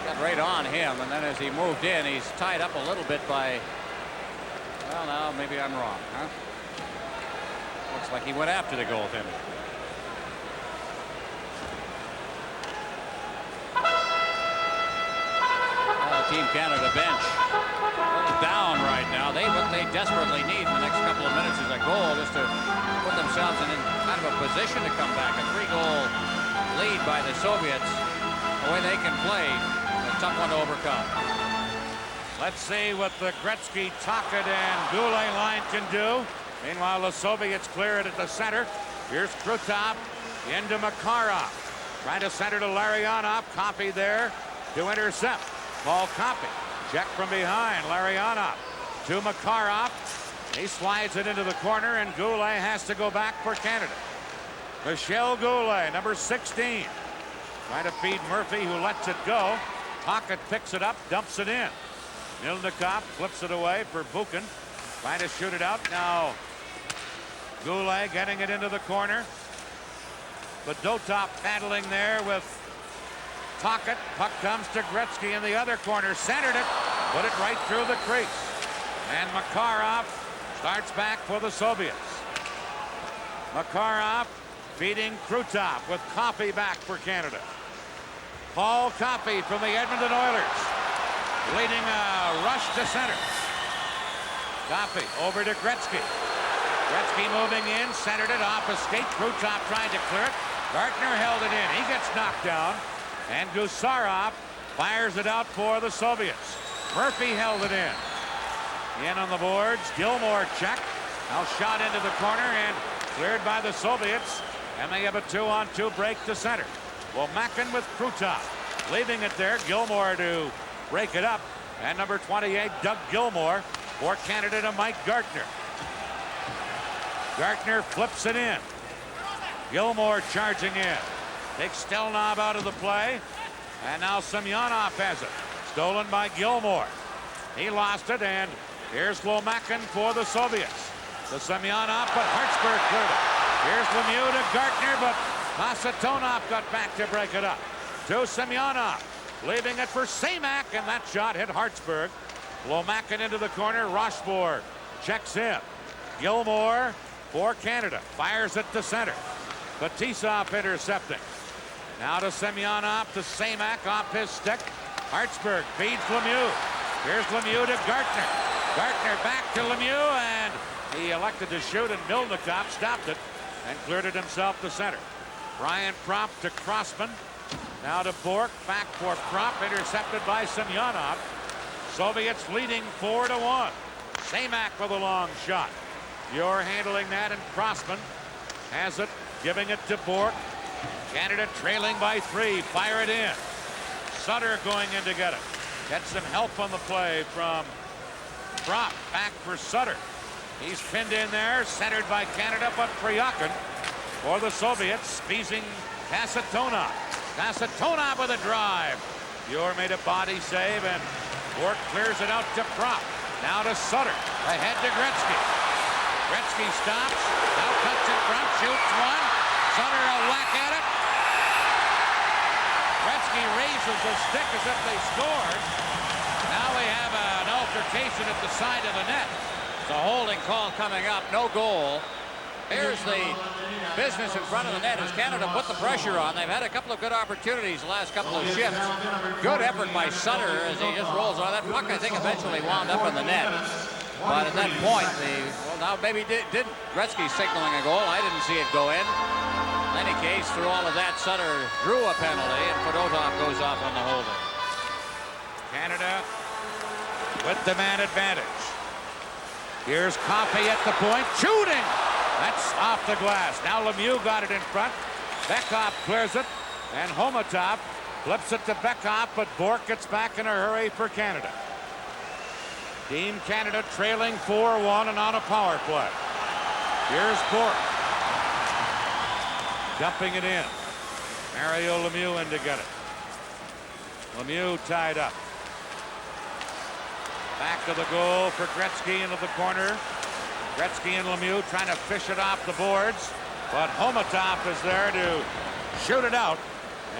Got right on him, and then as he moved in, he's tied up a little bit by, well, now maybe I'm wrong, huh? Looks like he went after the goaltender. Team Canada bench a little down right now. What they desperately need in the next couple of minutes is a goal, just to put themselves in kind of a position to come back. A 3-goal lead by the Soviets. The way they can play, a tough one to overcome. Let's see what the Gretzky, Tocchet, and Goulet line can do. Meanwhile, the Soviets clear it at the center. Here's Krutov into Makarov. Trying to center to Larionov. Coffey there to intercept. Paul Coffey. Check from behind. Larionov to Makarov. He slides it into the corner, and Goulet has to go back for Canada. Michel Goulet, number 16. Trying to feed Murphy, who lets it go. Tocchet picks it up, dumps it in. Milnikov flips it away for Buchan. Trying to shoot it out. Now Goulet getting it into the corner. But Dotop battling there with Tocchet. Puck comes to Gretzky in the other corner. Centered it. Put it right through the crease. And Makarov starts back for the Soviets. Makarov feeding Krutov with Coffey back for Canada. Paul Coffey from the Edmonton Oilers leading a rush to center. Coffey over to Gretzky. Gretzky moving in, centered it off a skate. Krutov trying to clear it. Gartner held it in. He gets knocked down. And Gusarov fires it out for the Soviets. Murphy held it in. In on the boards. Gilmore checked. Now shot into the corner and cleared by the Soviets. And they have a 2-on-2 break to center. Lomakin with Krutov. Leaving it there. Gilmore to break it up. And number 28, Doug Gilmore, for Canada to Mike Gartner. Gartner flips it in. Gilmore charging in. Takes Stelnov out of the play. And now Semyonov has it. Stolen by Gilmore. He lost it, and here's Lomakin for the Soviets. The Semyonov, but Hartsburg cleared it. Here's Lemieux to Gartner, but Kasatonov got back to break it up. To Semyonov, leaving it for Semak, and that shot hit Hartsburg. Lomakin into the corner. Rochefort checks in. Gilmore for Canada. Fires it to center. Fetisov intercepting. Now to Semyonov, to Semak off his stick. Hartsburg feeds Lemieux. Here's Lemieux to Gartner. Gartner back to Lemieux, and he elected to shoot, and Milnikov stopped it and cleared it himself to center. Brian Propp to Crossman. Now to Bork. Back for Propp. Intercepted by Semyonov. Soviets leading 4-1. Semak with a long shot. You're handling that, and Crossman has it, giving it to Bork. Canada trailing by 3. Fire it in. Sutter going in to get it. Gets some help on the play from Propp. Back for Sutter. He's pinned in there, centered by Canada, but Pryakin for the Soviets, squeezing Kasatonov. Kasatonov with a drive. Ure made a body save, and Bork clears it out to Propp. Now to Sutter. Ahead to Gretzky. Gretzky stops. Now cuts in front. Shoots one. Sutter a whack at it. Gretzky raises the stick as if they scored. Now we have an altercation at the side of the net. It's a holding call coming up. No goal. Here's the business in front of the net as Canada put the pressure on. They've had a couple of good opportunities the last couple of shifts. Good effort by Sutter as he just rolls on. That puck, I think, eventually wound up in the net. But at that point, now maybe did Gretzky signaling a goal. I didn't see it go in. In any case, through all of that, Sutter drew a penalty, and Fedotov goes off on the holding. Canada with the man advantage. Here's Coffey at the point, shooting! That's off the glass. Now Lemieux got it in front. Bekhoff clears it, and Homatov flips it to Bekhoff, but Bork gets back in a hurry for Canada. Team Canada trailing 4-1 and on a power play. Here's Bork. Dumping it in. Mario Lemieux in to get it. Lemieux tied up. Back to the goal for Gretzky into the corner. Gretzky and Lemieux trying to fish it off the boards, but Homatov is there to shoot it out,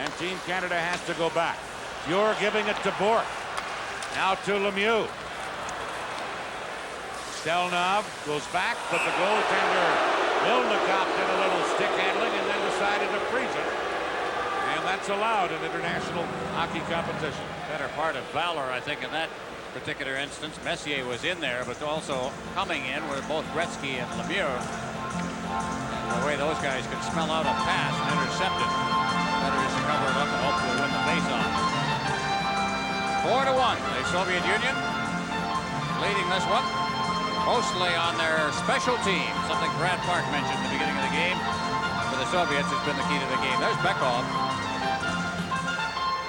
and Team Canada has to go back. Ure giving it to Bork. Now to Lemieux. Stelnov goes back, but the goaltender Milnikov did a little stick handling and then decided to freeze it. And that's allowed in international hockey competition. Better part of valor, I think, in that particular instance. Messier was in there, but also coming in were both Gretzky and Lemieux. And the way those guys could smell out a pass and intercept it, better just to cover it up and hopefully win the faceoff. 4-1, the Soviet Union leading this one, mostly on their special team, something Brad Park mentioned at the beginning of the game. For the Soviets, has been the key to the game. There's Bekhoff,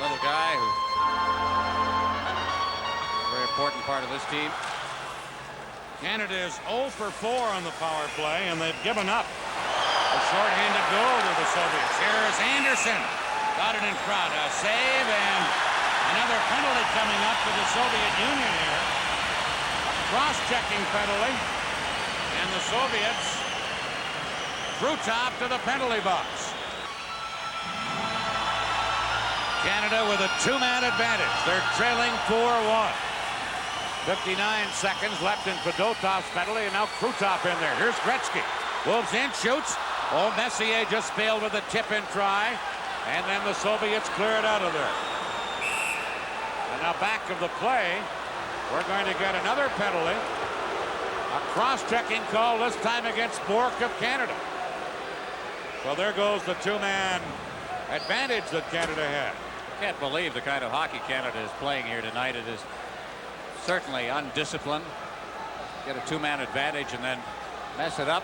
little guy who important part of this team. Canada is 0 for 4 on the power play, and they've given up a short-handed goal to the Soviets. Here's Anderson. Got it in front. A save, and another penalty coming up for the Soviet Union here. A cross-checking penalty, and the Soviets Krutov to the penalty box. Canada with a two-man advantage. They're trailing 4-1. 59 seconds left in Fedotov's penalty, and now Krutov in there. Here's Gretzky. Moves in, shoots. Oh, Messier just failed with a tip-in try, and then the Soviets clear it out of there. And now back of the play, we're going to get another penalty. A cross-checking call, this time against Bork of Canada. Well, there goes the two-man advantage that Canada had. Can't believe the kind of hockey Canada is playing here tonight. It is certainly undisciplined. Get a two-man advantage and then mess it up.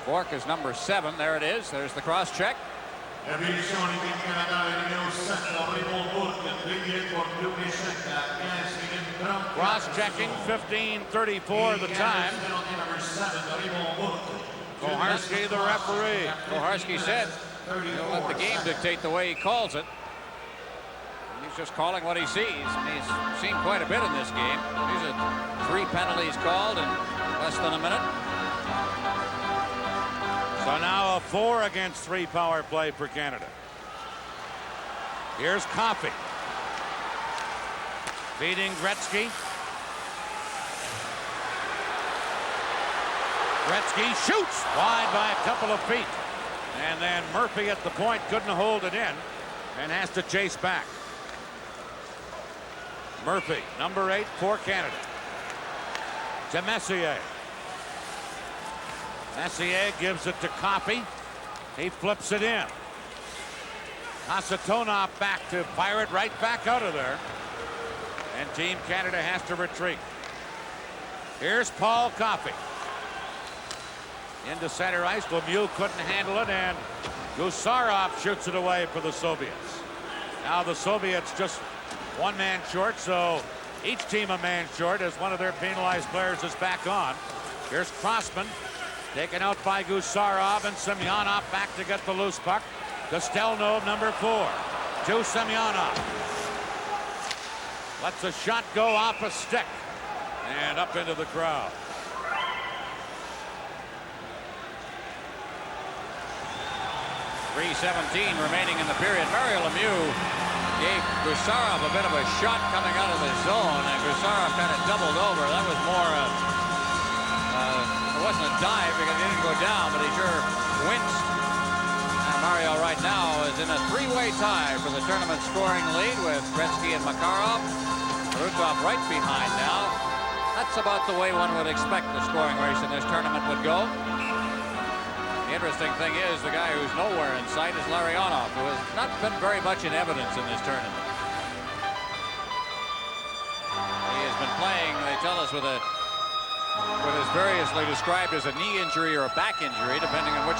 Cork is number 7. There it is. There's the cross check. Cross-checking, 15:34 the time. Koharski, the referee. Koharski said he'll let the game dictate the way he calls it. He's just calling what he sees, and he's seen quite a bit in this game. These are 3 penalties called in less than a minute. So now a 4-against-3 power play for Canada. Here's Coffey. Feeding Gretzky. Gretzky shoots wide by a couple of feet. And then Murphy at the point couldn't hold it in and has to chase back. Murphy, number 8 for Canada. To Messier. Messier gives it to Coffey. He flips it in. Kasatonov back to fire it right back out of there. And Team Canada has to retreat. Here's Paul Coffey. Into center ice. Lemieux couldn't handle it, and Gusarov shoots it away for the Soviets. Now the Soviets just 1 man short, so each team a man short as one of their penalized players is back on. Here's Crossman. Taken out by Gusarov, and Semyonov back to get the loose puck. Kostelnov, number 4. To Semyonov. Lets the shot go off a stick and up into the crowd. .3:17 remaining in the period. Mario Lemieux gave Gusarov a bit of a shot coming out of the zone, and Gusarov kind of doubled over. That was more it wasn't a dive because he didn't go down, but he sure winced. And Mario right now is in a 3-way tie for the tournament scoring lead with Gretzky and Makarov. Rutov right behind now. That's about the way one would expect the scoring race in this tournament would go. The interesting thing is the guy who's nowhere in sight is Larionov, who has not been very much in evidence in this tournament. He has been playing, they tell us, with what is variously described as a knee injury or a back injury, depending on which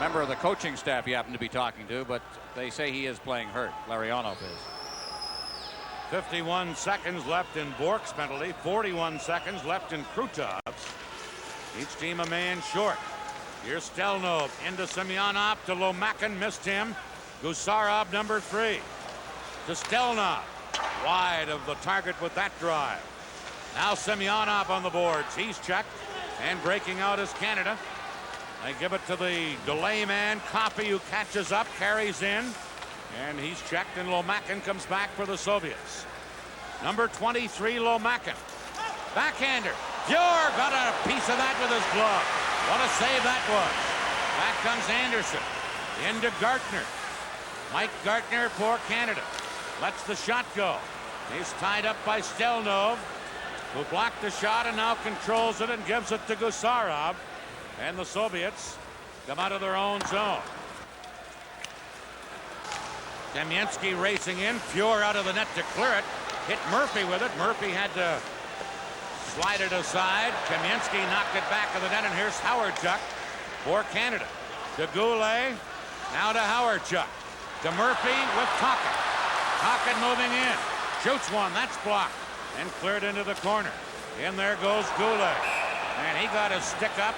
member of the coaching staff you happen to be talking to, but they say he is playing hurt. Larionov is. 51 seconds left in Bork's penalty. 41 seconds left in Krutov's. Each team a man short. Here's Stelnov into Semyonov to Lomakin, missed him. Gusarov, number 3. To Stelnov. Wide of the target with that drive. Now Semyonov on the boards. He's checked, and breaking out is Canada. They give it to the delay man, Coffey, who catches up, carries in, and he's checked, and Lomakin comes back for the Soviets. Number 23, Lomakin. Backhander. Bure got a piece of that with his glove. What a save that was. Back comes Anderson. Into Gartner. Mike Gartner for Canada. Lets the shot go. He's tied up by Stelnov, who blocked the shot and now controls it and gives it to Gusarov. And the Soviets come out of their own zone. Kamensky racing in. Fuhr out of the net to clear it. Hit Murphy with it. Murphy had to slide it aside. Kamensky knocked it back of the net, and here's Howardchuk for Canada. To Goulet. Now to Howardchuk. To Murphy with Tocchet. Tocchet moving in. Shoots one. That's blocked. And cleared into the corner. In there goes Goulet. And he got his stick up.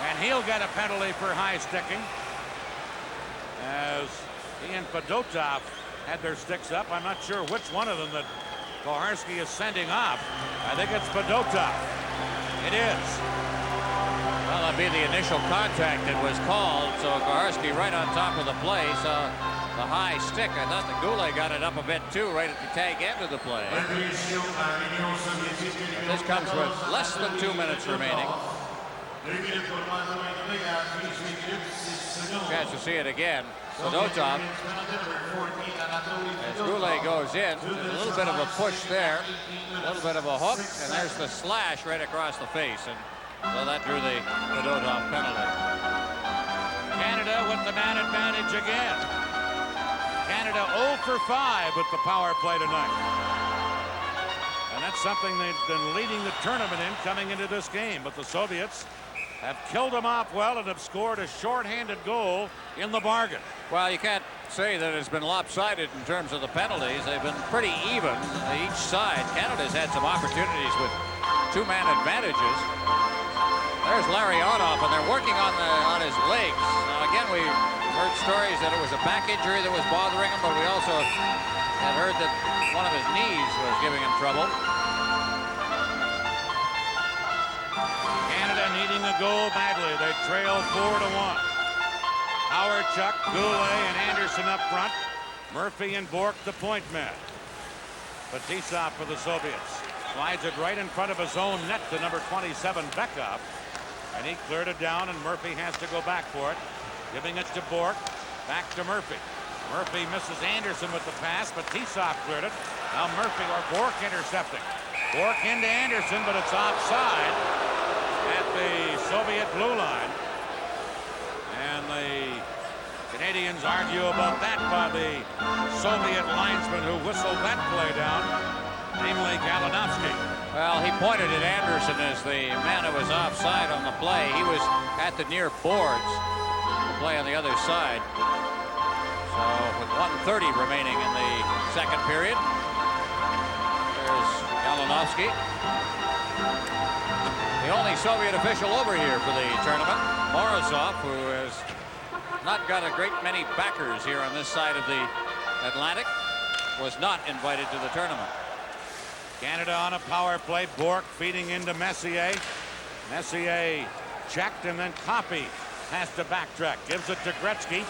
And he'll get a penalty for high sticking. As he and Fedotov had their sticks up. I'm not sure which one of them that Koharski is sending off. I think it's Fedotov. It is. Well, that'd be the initial contact that was called. So Koharski right on top of the play. So the high stick. I thought the Goulet got it up a bit too, right at the tag end of the play. This comes with less than 2 minutes remaining. Chance to see it again. Fedotov, as Goulet goes in, there's a little bit of a push there, a little bit of a hook, and there's the slash right across the face, and so that drew the Fedotov penalty. Canada with the man advantage again. Canada 0 for 5 with the power play tonight. And that's something they've been leading the tournament in coming into this game, but the Soviets have killed them off well and have scored a shorthanded goal in the bargain. Well, you can't say that it's been lopsided in terms of the penalties. They've been pretty even each side. Canada's had some opportunities with two-man advantages. There's Larionov, and they're working on his legs. Now, again, we heard stories that it was a back injury that was bothering him, but we also had heard that one of his knees was giving him trouble. Canada needing a goal badly. They trail 4-1. Howard-Chuck, Goulet, and Anderson up front. Murphy and Bourque the point men. Fetisov for the Soviets. Slides it right in front of his own net to number 27, Bekov. And he cleared it down, and Murphy has to go back for it. Giving it to Bourque. Back to Murphy. Murphy misses Anderson with the pass, but Fetisov cleared it. Now Murphy or Bourque intercepting. Bourque into Anderson, but it's offside at the Soviet blue line. And the Canadians argue about that by the Soviet linesman who whistled that play down, namely Galinovsky. Well, he pointed at Anderson as the man who was offside on the play. He was at the near boards. The play on the other side. So with 1:30 remaining in the second period, there's Galinovsky. The only Soviet official over here for the tournament, Morozov, who has not got a great many backers here on this side of the Atlantic, was not invited to the tournament. Canada on a power play. Bourque feeding into Messier. Messier checked, and then Copy has to backtrack. Gives it to Gretzky.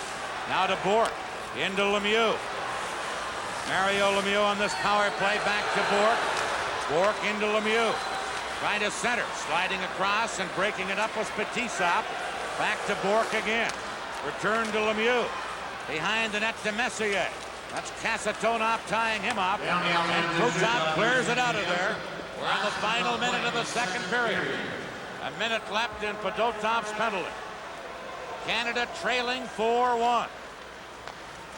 Now to Bourque. Into Lemieux. Mario Lemieux on this power play. Back to Bourque. Bourque into Lemieux. Trying to center. Sliding across and breaking it up was Fetisov. Back to Bourque again. Return to Lemieux. Behind the net to Messier. That's Kasatonov tying him up. And Krutov clears it out of there. We're in the final minute of the second period. A minute left in Fedotov's penalty. Canada trailing 4-1.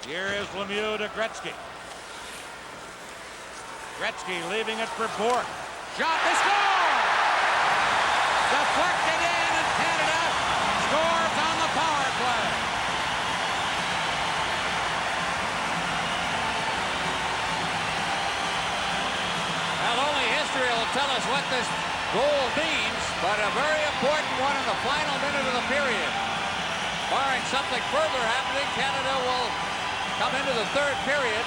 Here is Lemieux to Gretzky. Gretzky leaving it for Bourque. Shot, they score! Deflected in, and Canada scores on the power play. Well, only history will tell us what this goal means, but a very important one in the final minute of the period. Barring something further happening, Canada will come into the third period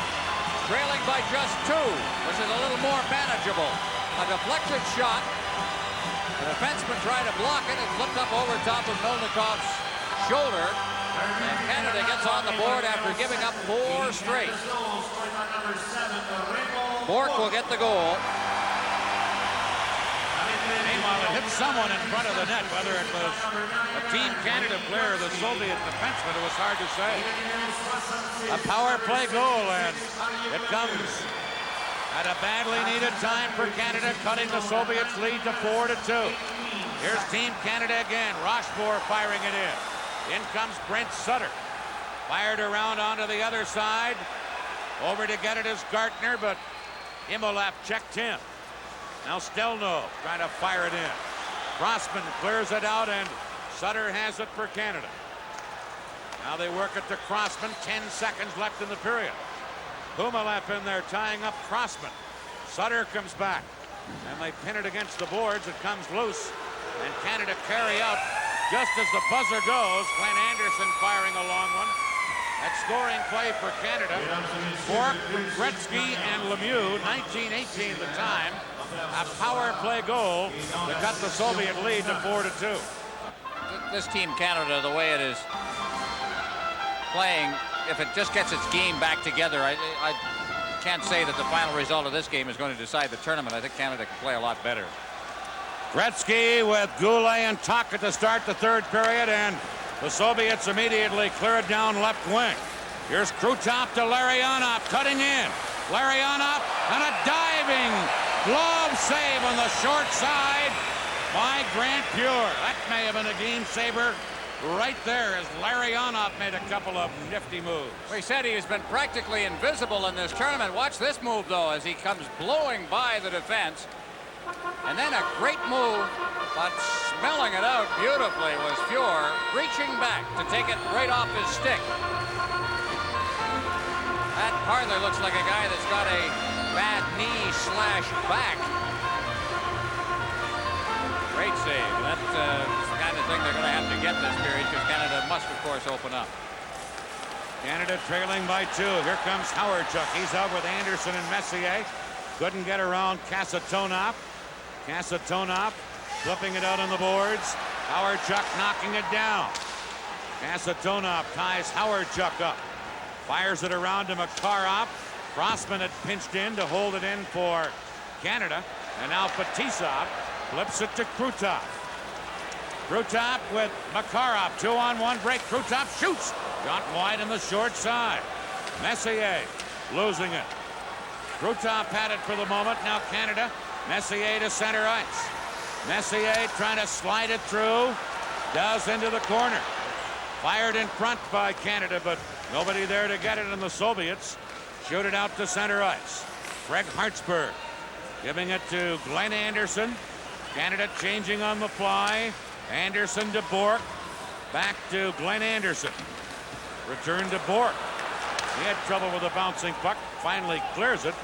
trailing by just 2, which is a little more manageable. A deflected shot. The defenseman tried to block it. It flipped up over top of Melnikov's shoulder. And Canada gets on the board after giving up 4 straight. Bourque will get the goal. Meanwhile, it hit someone in front of the net, whether it was a Team Canada player or the Soviet defenseman, it was hard to say. A power play goal, and it comes at a badly needed time for Canada, cutting the Soviets' lead to 4-2. Here's Team Canada again. Rochefort firing it in. In comes Brent Sutter. Fired around onto the other side. Over to get it is Gartner, but Imolaf checked him. Now Stelno trying to fire it in. Crossman clears it out, and Sutter has it for Canada. Now they work it to Crossman. 10 seconds left in the period. Humalep in there tying up Crossman. Sutter comes back, and they pin it against the boards. It comes loose, and Canada carry out just as the buzzer goes. Glenn Anderson firing a long one. That scoring play for Canada. Bourque, Gretzky, and Lemieux, 19-18 the time. A power play goal to cut the Soviet lead to 4-2. This Team Canada, the way it is playing, if it just gets its game back together, I can't say that the final result of this game is going to decide the tournament. I think Canada can play a lot better. Gretzky with Goulet and Tuck to start the third period, and the Soviets immediately clear it down left wing. Here's Krutov to Larionov, cutting in. Larionov, and a diving glove save on the short side by Grant Pure. That may have been a game saver right there, as Larionov made a couple of nifty moves. We said he has been practically invisible in this tournament. Watch this move, though, as he comes blowing by the defense. And then a great move, but smelling it out beautifully was Fuhr, reaching back to take it right off his stick. That hardly looks like a guy that's got a bad knee/back. Great save. That's the kind of thing they're going to have to get this period, because Canada must, of course, open up. Canada trailing by 2. Here comes Howardchuk. He's out with Anderson and Messier. Couldn't get around Kasatonov. Kasatonov flipping it out on the boards. Howardchuk knocking it down. Kasatonov ties Howardchuk up. Fires it around to Makarov. Crossman had pinched in to hold it in for Canada. And now Fetisov flips it to Krutov. Krutov with Makarov. 2-on-1 break. Krutov shoots. Got wide on the short side. Messier losing it. Krutov had it for the moment. Now Canada. Messier to center ice. Messier trying to slide it through. Does into the corner. Fired in front by Canada, but nobody there to get it, and the Soviets shoot it out to center ice. Greg Hartsburg giving it to Glenn Anderson. Canada changing on the fly. Anderson to Bourque. Back to Glenn Anderson. Return to Bourque. He had trouble with a bouncing puck. Finally clears it.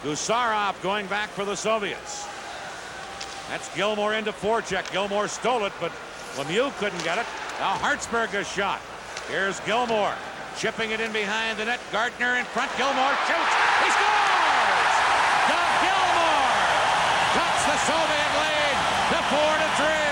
Gusarov going back for the Soviets. That's Gilmour into forecheck. Gilmour stole it, but Lemieux couldn't get it. Now Hartsburg a shot. Here's Gilmour chipping it in behind the net. Gardner in front. Gilmour shoots. He scores! Doug Gilmour cuts the Soviet lead to 4-3.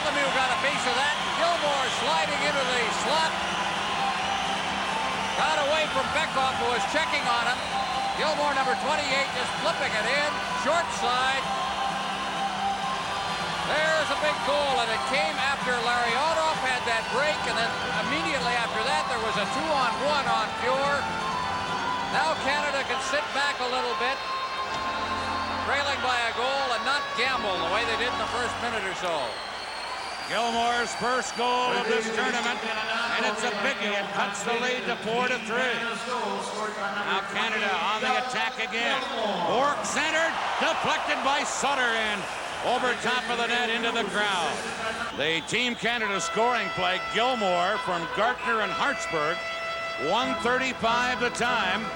Lemieux got a piece of that. Gilmour sliding into the slot. Got away from Beckhoff, who was checking on him. Gilmour, number 28, just flipping it in. Short side. There's a big goal, and it came after Larionov had that break, and then immediately after that, there was a 2-on-1 on Fuhr. Now Canada can sit back a little bit, trailing by a goal, and not gamble the way they did in the first minute or so. Gilmour's first goal of this tournament, and it's a biggie. It cuts the lead to 4-3. Now Canada on the attack again. Bourque centered, deflected by Sutter, and over top of the net into the crowd. The Team Canada scoring play, Gilmour from Gartner and Hartsburg, 1:35 the time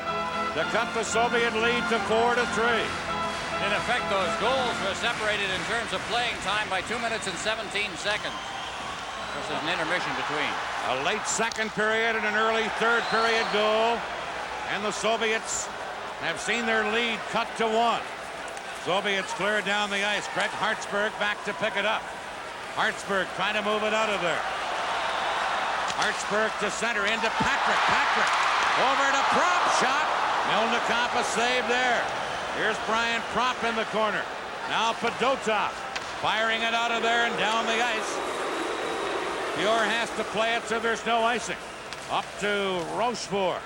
to cut the Soviet lead to 4-3. In effect, those goals were separated in terms of playing time by 2 minutes and 17 seconds. This is an intermission between. A late second period and an early third period goal. And the Soviets have seen their lead cut to 1. Soviets clear it down the ice. Greg Hartsburg back to pick it up. Hartsburg trying to move it out of there. Hartsburg to center into Patrick. Patrick over to Prop. Shot. Milnikov a save there. Here's Brian Propp in the corner. Now Fedotov firing it out of there and down the ice. Fuhr has to play it so there's no icing. Up to Rochefort.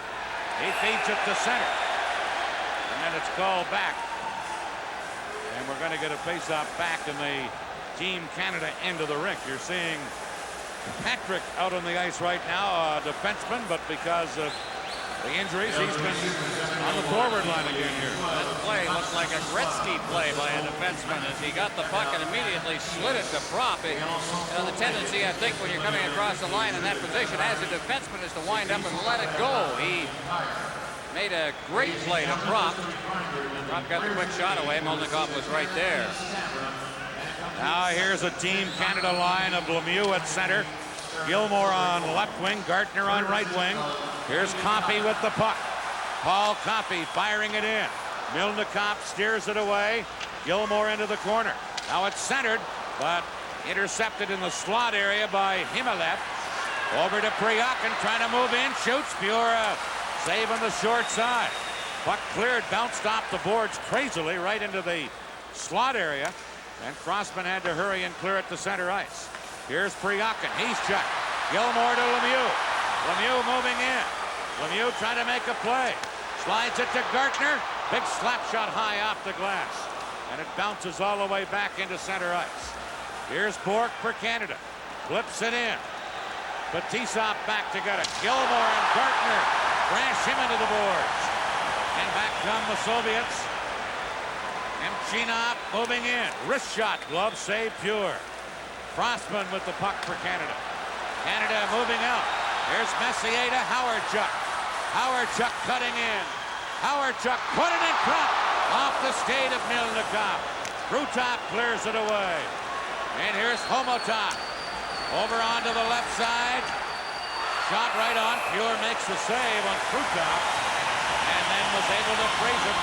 He feeds it to center. And then it's called back. And we're going to get a face-off back in the Team Canada end of the rink. You're seeing Patrick out on the ice right now, a defenseman, but because of the injuries, he's been on the forward line again here. That play looked like a Gretzky play by a defenseman as he got the puck and immediately slid it to Propp. You know, the tendency, I think, when you're coming across the line in that position as a defenseman is to wind up and let it go. He made a great play to Propp. Propp got the quick shot away. Milnikov was right there. Now here's a Team Canada line of Lemieux at center. Gilmour on left wing, Gartner on right wing. Here's Coffey with the puck. Paul Coffey firing it in. Milnikov steers it away. Gilmour into the corner. Now it's centered, but intercepted in the slot area by Himmelev. Over to Priakin, trying to move in, shoots. Fuhr save on the short side. Puck cleared, bounced off the boards crazily right into the slot area. And Crossman had to hurry and clear it to center ice. Here's Priakin. He's checked. Gilmour to Lemieux. Lemieux moving in. Lemieux trying to make a play. Slides it to Gartner. Big slap shot high off the glass. And it bounces all the way back into center ice. Here's Bourque for Canada. Flips it in. Fetisov back to get it. Gilmour and Gartner crash him into the boards. And back come the Soviets. Emchinov moving in. Wrist shot. Glove save pure. Crossman with the puck for Canada. Canada moving out. Here's Messier to Howardchuk. Howardchuk cutting in. Howardchuk put it in front. Off the skate of Milnikov. Krutov clears it away. And here's Homotov. Over onto the left side. Shot right on. Pure makes the save on Krutov. And then was able to freeze it.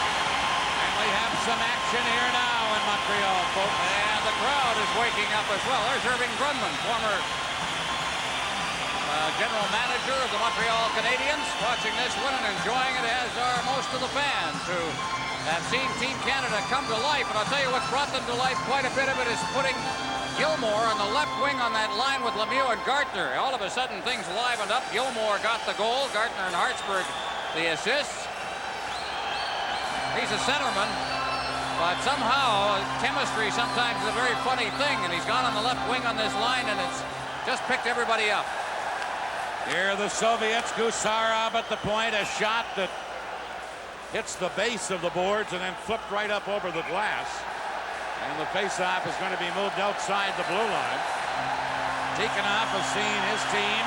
And we have some action here now in Montreal, folks. And the crowd is waking up as well. There's Irving Grundman, former general manager of the Montreal Canadiens, watching this one and enjoying it, as are most of the fans who have seen Team Canada come to life. And I'll tell you what's brought them to life, quite a bit of it is putting Gilmour on the left wing on that line with Lemieux and Gartner. All of a sudden things livened up. Gilmour got the goal. Gartner and Hartsburg the assists. He's a centerman, but somehow chemistry sometimes is a very funny thing, and he's gone on the left wing on this line, and it's just picked everybody up. Here the Soviets. Gusarov at the point. A shot that hits the base of the boards and then flipped right up over the glass. And the faceoff is going to be moved outside the blue line. Tikhonov has seen his team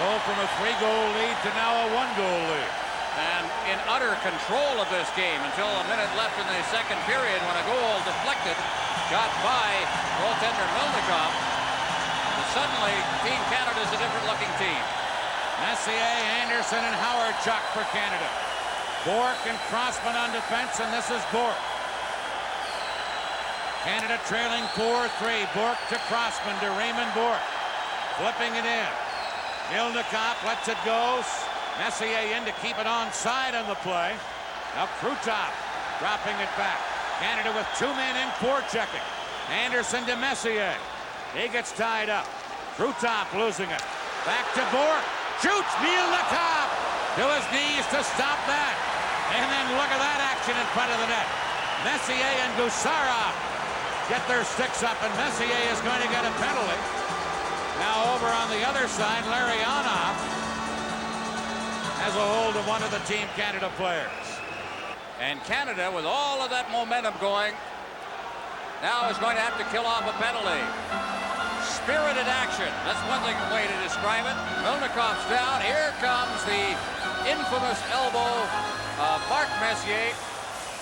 go from a 3-goal lead to now a 1-goal lead. And in utter control of this game until a minute left in the second period, when a goal deflected got by goaltender Milnikov. And suddenly, Team Canada is a different looking team. Messier, Anderson, and Howardchuk for Canada. Bourque and Crossman on defense, and this is Bourque. Canada trailing 4-3. Bourque to Crossman to Raymond Bourque. Flipping it in. Milnikov lets it go. Messier in to keep it onside on the play. Now Krutov dropping it back. Canada with 2 men in, forechecking. Anderson to Messier. He gets tied up. Krutov losing it. Back to Bourque. Shoots Milnikov to his knees to stop that. And then look at that action in front of the net. Messier and Gusarov get their sticks up, and Messier is going to get a penalty. Now over on the other side, Larionov has a hold of one of the Team Canada players. And Canada, with all of that momentum going, now is going to have to kill off a penalty. Spirited action. That's one way to describe it. Milnikov's down. Here comes the infamous elbow of Mark Messier.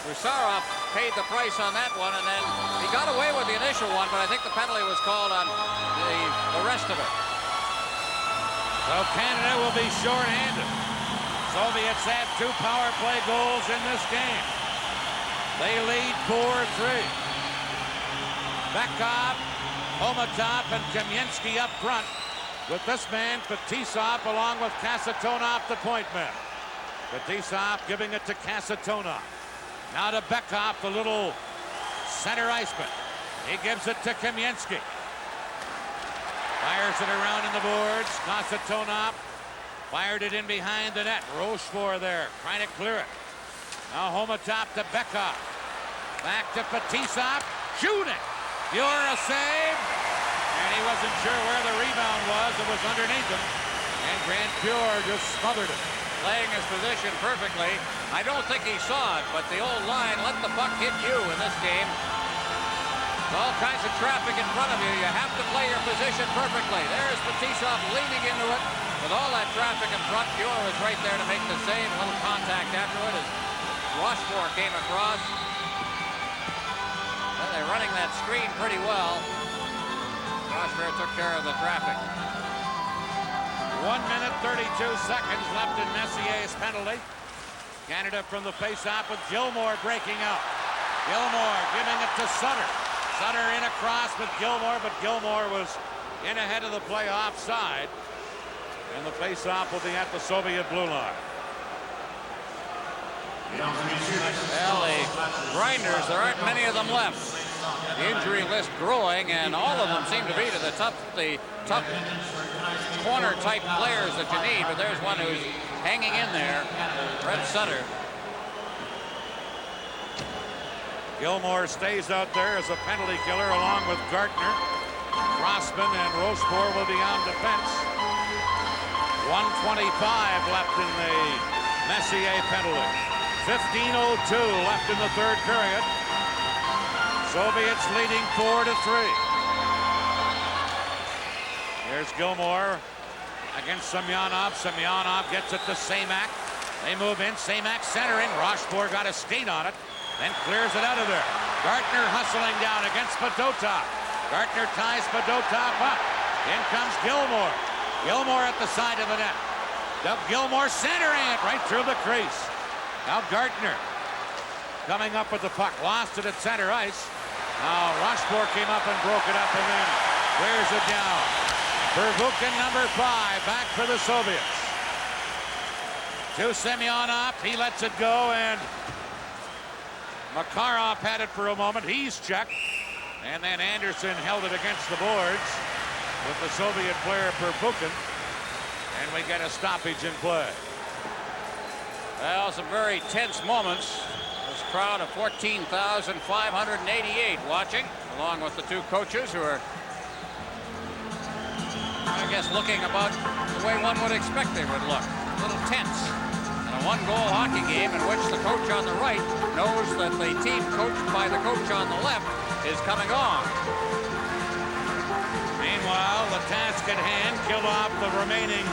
Gusarov paid the price on that one, and then he got away with the initial one, but I think the penalty was called on the rest of it. So Canada will be short-handed. Soviets have 2 power play goals in this game. They lead 4-3. Bekov, Homotov, and Kamensky up front, with this man, Fetisov, along with Kasatonov, the point man. Fetisov giving it to Kasatonov. Now to Bekov, the little center iceman. He gives it to Kamensky. Fires it around in the boards. Kasatonov fired it in behind the net. Rochefort there, trying to clear it. Now Homotov to Bekov. Back to Fetisov. Shooting. Pure a save. And he wasn't sure where the rebound was. It was underneath him. And Grant Pure just smothered it. Playing his position perfectly. I don't think he saw it, but the old line, let the puck hit you in this game. All kinds of traffic in front of you. You have to play your position perfectly. There's Fetisov leaning into it. With all that traffic in front, Pure was right there to make the save. A little contact after it as Rochefort came across. Well, they're running that screen pretty well. Rochefort took care of the traffic. 1 minute, 32 seconds left in Messier's penalty. Canada from the face-off with Gilmour breaking out. Gilmour giving it to Sutter. Sutter in across with Gilmour, but Gilmour was in ahead of the play offside. And the face-off will be at the Soviet blue line. Well, the grinders, there aren't many of them left. The injury list growing, and all of them seem to be to the tough corner-type players that you need. But there's one who's hanging in there. Red Sutter. Gilmore stays out there as a penalty killer along with Gartner. Crossman and Rochefort will be on defense. 1:25 left in the Messier penalty. 15:02 left in the third period. Soviets leading 4-3. Here's Gilmore against Semyonov. Semyonov gets it to Semak. They move in. Semak centering. Rochefort got a skate on it, then clears it out of there. Gartner hustling down against Fedotov. Gartner ties Fedotov up. In comes Gilmore. Gilmore at the side of the net. Doug Gilmore centering it right through the crease. Now Gartner coming up with the puck. Lost it at center ice. Now Rochefort came up and broke it up and then clears it down. Pervukin, number 5, back for the Soviets. To Semyonov. He lets it go, and Makarov had it for a moment. He's checked. And then Anderson held it against the boards with the Soviet player Pervukin. And we get a stoppage in play. Well, some very tense moments. This crowd of 14,588 watching, along with the two coaches who are, I guess, looking about the way one would expect they would look. A little tense. In a one-goal hockey game in which the coach on the right knows that the team coached by the coach on the left is coming on. Meanwhile, the task at hand killed off the remaining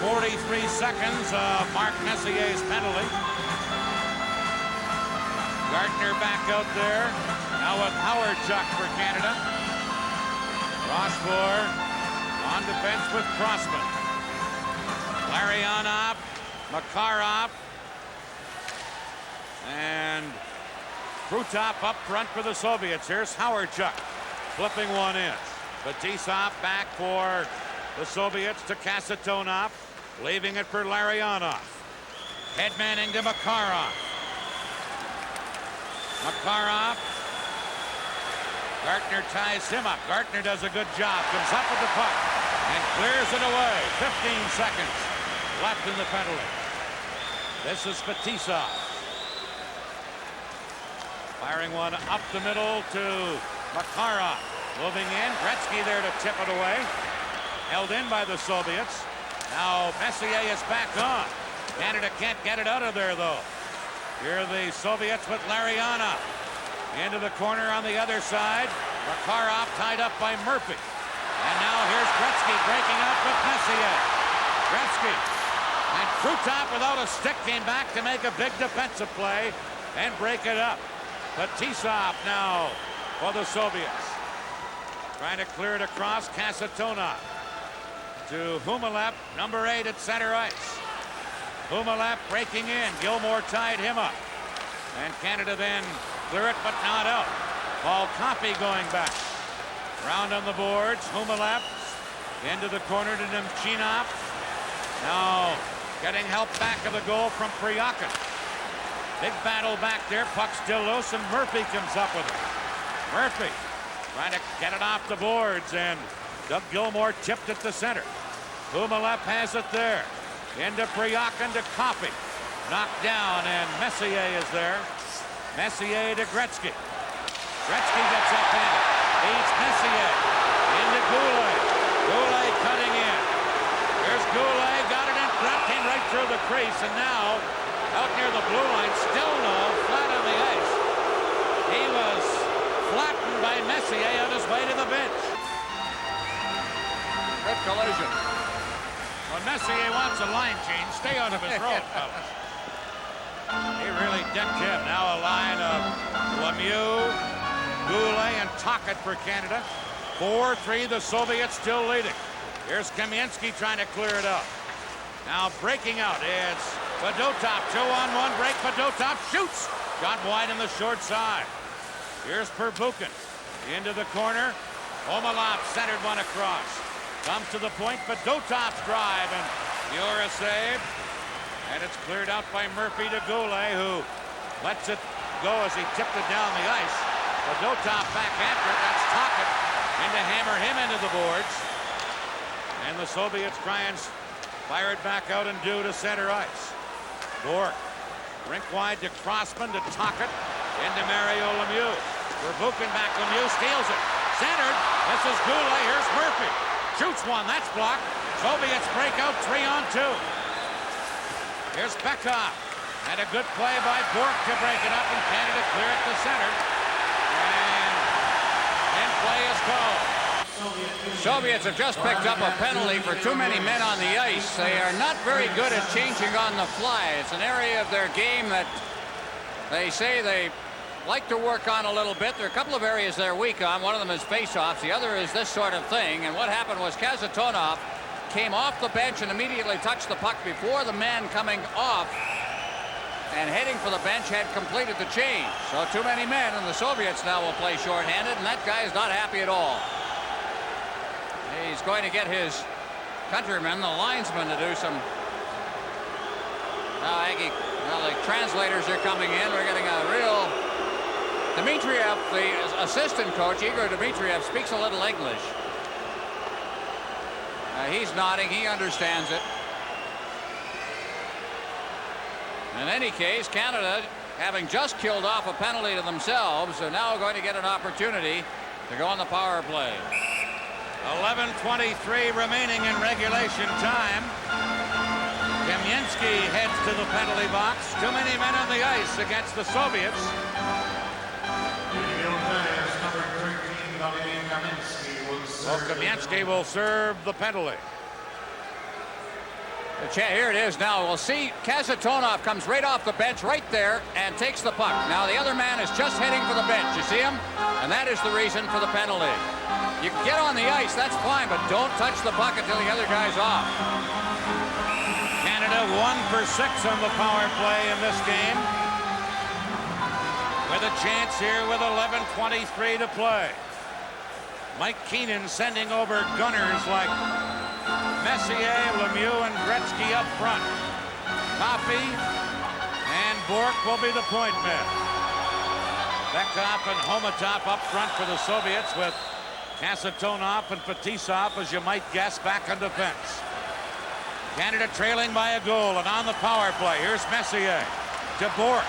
43 seconds of Mark Messier's penalty. Gartner back out there. Now with Howard Chuck for Canada. Rochefort on defense with Crossman. Larionov, Makarov, and Krutov up front for the Soviets. Here's Howard Chuck flipping one in. Fetisov back for the Soviets to Kasatonov, leaving it for Larionov. Headmanning to Makarov. Makarov. Gartner ties him up. Gartner does a good job. Comes up with the puck and clears it away. 15 seconds left in the penalty. This is Fetisov. Firing one up the middle to Makarov. Moving in. Gretzky there to tip it away. Held in by the Soviets. Now Messier is back on. Canada can't get it out of there, though. Here are the Soviets with Larionov. Into the corner on the other side. Makarov tied up by Murphy. And now here's Gretzky breaking out with Messier. Gretzky. And Krutov without a stick came back to make a big defensive play and break it up. Fetisov now for the Soviets. Trying to clear it across. Kasatonov to Humelep, number 8 at center ice. Humelep breaking in. Gilmore tied him up. And Canada then clear it, but not out. Paul Coffey going back. Round on the boards. Humelep into the corner to Nemchinov. Now getting help back of the goal from Priakin. Big battle back there. Puck still loose, and Murphy comes up with it. Murphy trying to get it off the boards, and Doug Gilmore tipped it to center. Humelep has it there. Into Priakin to Coffey. Knocked down, and Messier is there. Messier to Gretzky. Gretzky gets up-handed. Beats Messier. Into Goulet. Goulet cutting in. There's Goulet. Got it in front. Came right through the crease, and now out near the blue line. Still no. Flat on the ice. He was flattened by Messier on his way to the bench. Good collision. When Messier wants a line change, stay out of his road, fellas. He really decked him. Now a line of Lemieux, Goulet, and Tocchet for Canada. 4-3, the Soviets still leading. Here's Kamensky trying to clear it out. Now breaking out, it's Fedotov. 2-on-1 break. Fedotov shoots. Got wide on the short side. Here's Pervukin. Into the corner. Omalov centered one across. Comes to the point. Fedotov's drive, and Yura save. And it's cleared out by Murphy to Goulet, who lets it go as he tipped it down the ice. Fedotov back after it. That's Tocchet in to hammer him into the boards. And the Soviets try and Fired back out and due to center ice. Bourque. Rink wide to Crossman to Tocchet. Into Mario Lemieux. Verbuchen back. Lemieux steals it. Centered. This is Goulet. Here's Murphy. Shoots one. That's blocked. Soviets break out 3-on-2. Here's Bekov. And a good play by Bourque to break it up, and Canada clear it to center. And play is called. Soviets have just picked up a penalty for too many men on the ice. They are not very good at changing on the fly. It's an area of their game that they say they like to work on a little bit. There are a couple of areas they're weak on. One of them is face-offs. The other is this sort of thing. And what happened was Kasatonov came off the bench and immediately touched the puck before the man coming off and heading for the bench had completed the change. So too many men, and the Soviets now will play shorthanded, and that guy is not happy at all. He's going to get his countrymen, the linesmen, to do some... the translators are coming in. We're getting a real... Dmitriev, the assistant coach, Igor Dmitriev, speaks a little English. He's nodding. He understands it. In any case, Canada, having just killed off a penalty to themselves, are now going to get an opportunity to go on the power play. 11:23 remaining in regulation time. Kamensky heads to the penalty box. Too many men on the ice against the Soviets. Well, Kamensky will serve the penalty. Here it is now. We'll see Kasatonov comes right off the bench right there and takes the puck. Now the other man is just heading for the bench. You see him? And that is the reason for the penalty. You can get on the ice, that's fine, but don't touch the puck until the other guy's off. Canada 1 for 6 on the power play in this game. With a chance here with 11:23 to play. Mike Keenan sending over gunners like Messier, Lemieux, and Gretzky up front. Coffey and Bourque will be the point men. Bekov and Homatov up front for the Soviets, with Kasatonov and Fetisov, as you might guess, back on defense. Canada trailing by a goal, and on the power play, here's Messier to Bourque.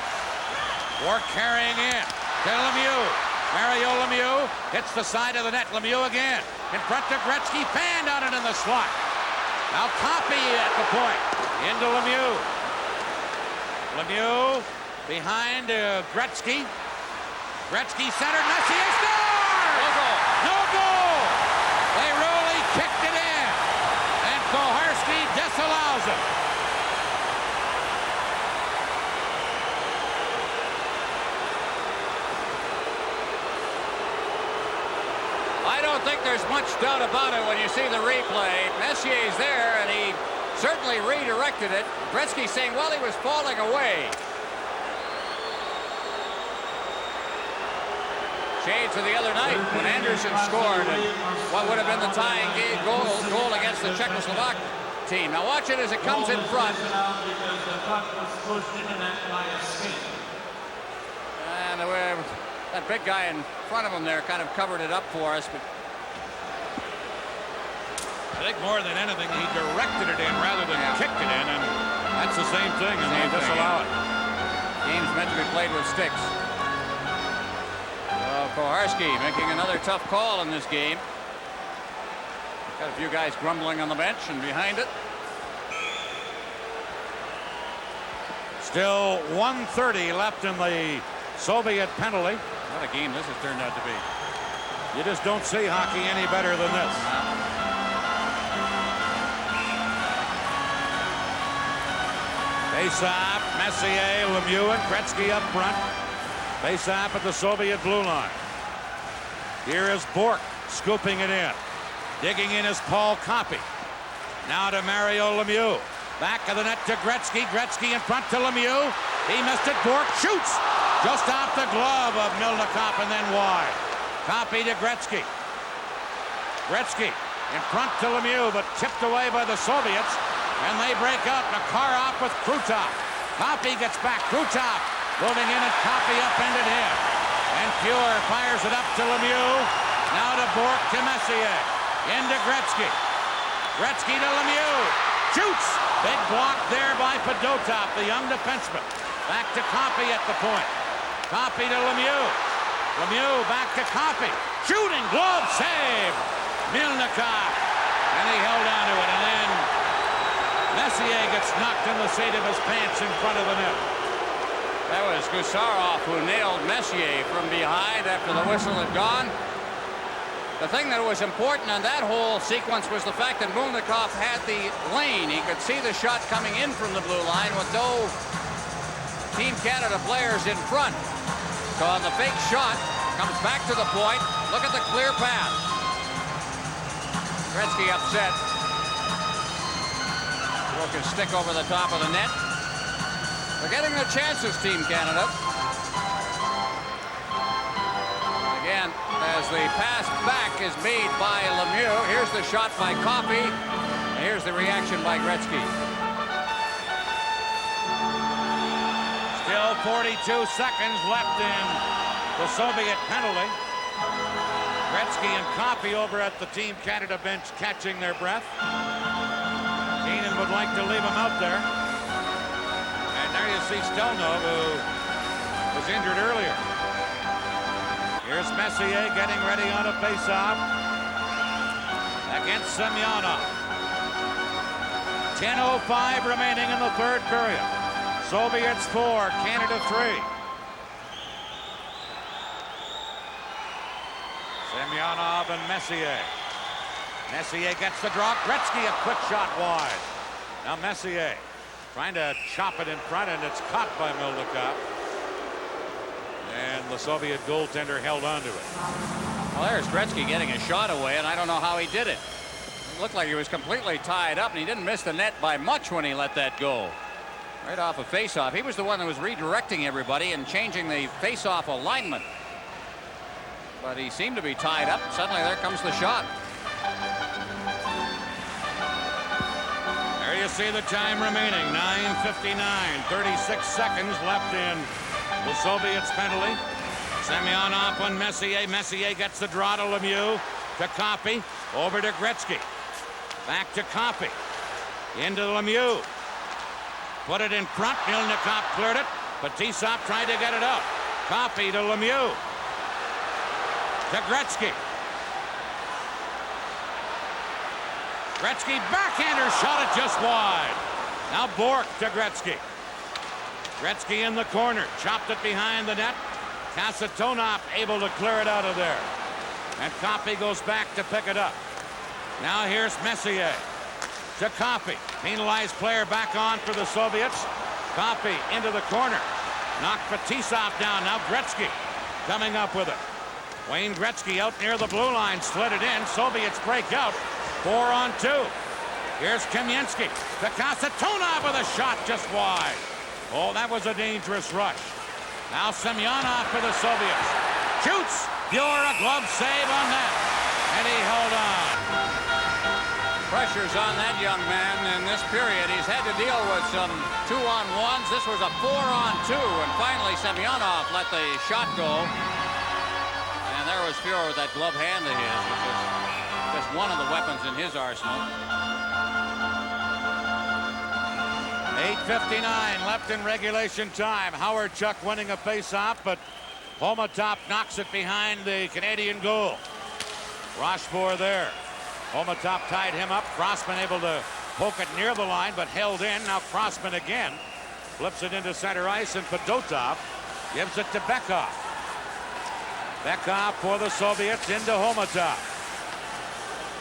Bourque carrying in to Lemieux. Mario Lemieux hits the side of the net. Lemieux again in front of Gretzky, fanned on it in the slot. Now Coffey at the point, into Lemieux. Lemieux behind Gretzky. Gretzky centered, Messier scores! No goal. No goal! They really kicked it in, and Koharski disallows it. I don't think there's much doubt about it when you see the replay. Messier's there, and he certainly redirected it. Gretzky saying, well, he was falling away. Shades of the other night when Anderson scored and what would have been the tying goal against the Czechoslovak team. Now watch it as it comes in front. And that big guy in front of him there kind of covered it up for us. But I think more than anything, he directed it in rather than kicked it in, and that's the same thing, and they disallow it. Game's meant to be played with sticks. Koharski making another tough call in this game. Got a few guys grumbling on the bench and behind it. Still 1:30 left in the Soviet penalty. What a game this has turned out to be. You just don't see hockey any better than this. Face-off, Messier, Lemieux, and Gretzky up front. Face-off at the Soviet blue line. Here is Bourque scooping it in. Digging in is Paul Coffey. Now to Mario Lemieux. Back of the net to Gretzky. Gretzky in front to Lemieux. He missed it. Bourque shoots just off the glove of Milnikov and then wide. Coffey to Gretzky. Gretzky in front to Lemieux, but tipped away by the Soviets. And they break up. Makarov with Krutov. Coffey gets back. Krutov moving in, and Coffey upended him. And Fuhr fires it up to Lemieux. Now to Bourque to Messier. Into Gretzky. Gretzky to Lemieux. Shoots! Big block there by Fedotov, the young defenseman. Back to Coffey at the point. Coffey to Lemieux. Lemieux back to Coffey. Shooting glove save. Milnikov. And he held on to it. And then Messier gets knocked in the seat of his pants in front of the net. That was Gusarov who nailed Messier from behind after the whistle had gone. The thing that was important on that whole sequence was the fact that Milnikov had the lane. He could see the shot coming in from the blue line with no Team Canada players in front. So on the fake shot, comes back to the point. Look at the clear path. Gretzky upset. Broke his stick over the top of the net. They're getting their chances, Team Canada. Again, as the pass back is made by Lemieux. Here's the shot by Coffey. And here's the reaction by Gretzky. Still 42 seconds left in the Soviet penalty. Gretzky and Coffey over at the Team Canada bench catching their breath. Keenan would like to leave him out there. And there you see Stelnov, who was injured earlier. Here's Messier getting ready on a faceoff against Semyonov. 10:05 remaining in the third period. Soviets 4, Canada 3. Semyonov and Messier. Messier gets the draw. Gretzky a quick shot wide. Now Messier trying to chop it in front, and it's caught by Milnikov. And the Soviet goaltender held on to it. Well, there's Gretzky getting a shot away, and I don't know how he did it. It looked like he was completely tied up, and he didn't miss the net by much when he let that go. Right off a face-off. He was the one that was redirecting everybody and changing the face-off alignment. But he seemed to be tied up. Suddenly there comes the shot. There you see the time remaining. 9:59. 36 seconds left in the Soviets penalty. Semyonov on Messier. Messier gets the draw to Lemieux. To Coffey. Over to Gretzky. Back to Coffey. Into Lemieux. Put it in front. Milnikov cleared it. Fetisov tried to get it up. Coffey to Lemieux. To Gretzky. Gretzky backhander shot it just wide. Now Bourque to Gretzky. Gretzky in the corner. Chopped it behind the net. Kasatonov able to clear it out of there. And Coffey goes back to pick it up. Now here's Messier. To Coffey. Penalized player back on for the Soviets. Coffey into the corner. Knocked Fetisov down. Now Gretzky coming up with it. Wayne Gretzky out near the blue line. Slid it in. Soviets break out. 4-on-2. Here's Kamensky. To Kasatonov with a shot just wide. Oh, that was a dangerous rush. Now Semyonov for the Soviets. Shoots. Pure a glove save on that. And he held on. Pressure's on that young man in this period. He's had to deal with some 2-on-1s. This was a 4-on-2, and finally Semyonov let the shot go. And there was Fuhrer with that glove hand of his, which is just one of the weapons in his arsenal. 8:59 left in regulation time. Howard-Chuck winning a face-off, but Homotop knocks it behind the Canadian goal. Rochefort there. Homotop tied him up. Crossman able to poke it near the line, but held in. Now Crossman again flips it into center ice, and Fedotov gives it to Bekov. Bekov for the Soviets into Homotop.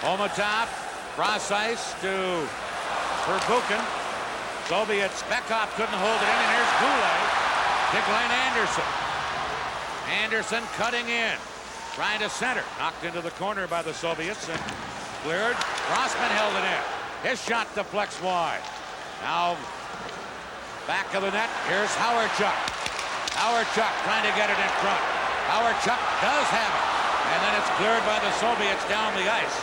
Homotop cross ice to Verbuchen. Soviets. Bekov couldn't hold it in, and here's Goulet to Glenn Anderson. Anderson cutting in, trying to center. Knocked into the corner by the Soviets and cleared. Crossman held it in. His shot deflects wide. Now back of the net. Here's Howard-Chuck. Howard-Chuck trying to get it in front. Howard-Chuck does have it. And then it's cleared by the Soviets down the ice.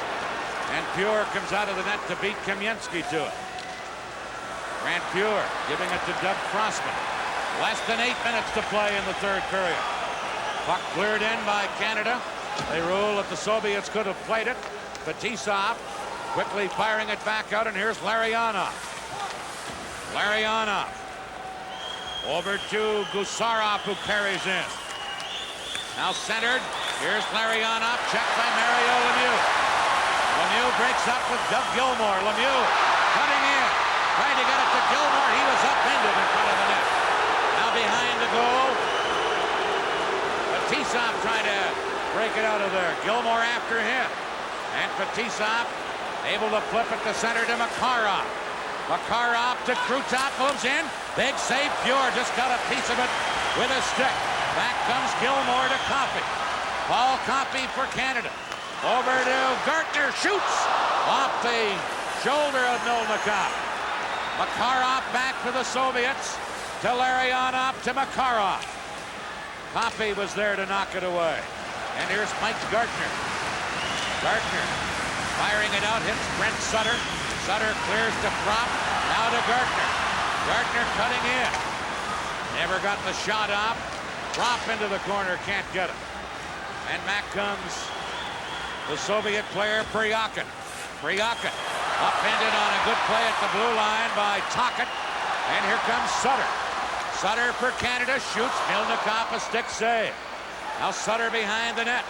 And Fuhrer comes out of the net to beat Kamensky to it. Grant Fuhrer giving it to Doug Crossman. Less than 8 minutes to play in the third period. Puck cleared in by Canada. They rule that the Soviets could have played it. Fetisov Quickly firing it back out, and here's Larionov. Larionov over to Gusarov, who carries in. Now centered. Here's Larionov, checked by Mario Lemieux. Lemieux breaks up with Doug Gilmour. Lemieux coming in, trying to get it to Gilmour. He was upended in front of the net. Now behind the goal. Fetisov trying to break it out of there. Gilmour after him. And Fetisov able to flip it to center to Makarov. Makarov to Krutov, moves in. Big save. Fjord just got a piece of it with a stick. Back comes Gilmour to Coffey. Paul Coffey for Canada. Over to Gartner. Shoots off the shoulder of Melnikov. Makarov back for the Soviets. To Larionov to Makarov. Coffey was there to knock it away. And here's Mike Gartner. Gartner firing it out, hits Brent Sutter. Sutter clears to Propp. Now to Gartner. Gartner cutting in. Never got the shot off. Propp into the corner, can't get it. And back comes the Soviet player Pryakin. Pryakin upended on a good play at the blue line by Tocchet. And here comes Sutter. Sutter for Canada, shoots. Melnikov a stick save. Now Sutter behind the net.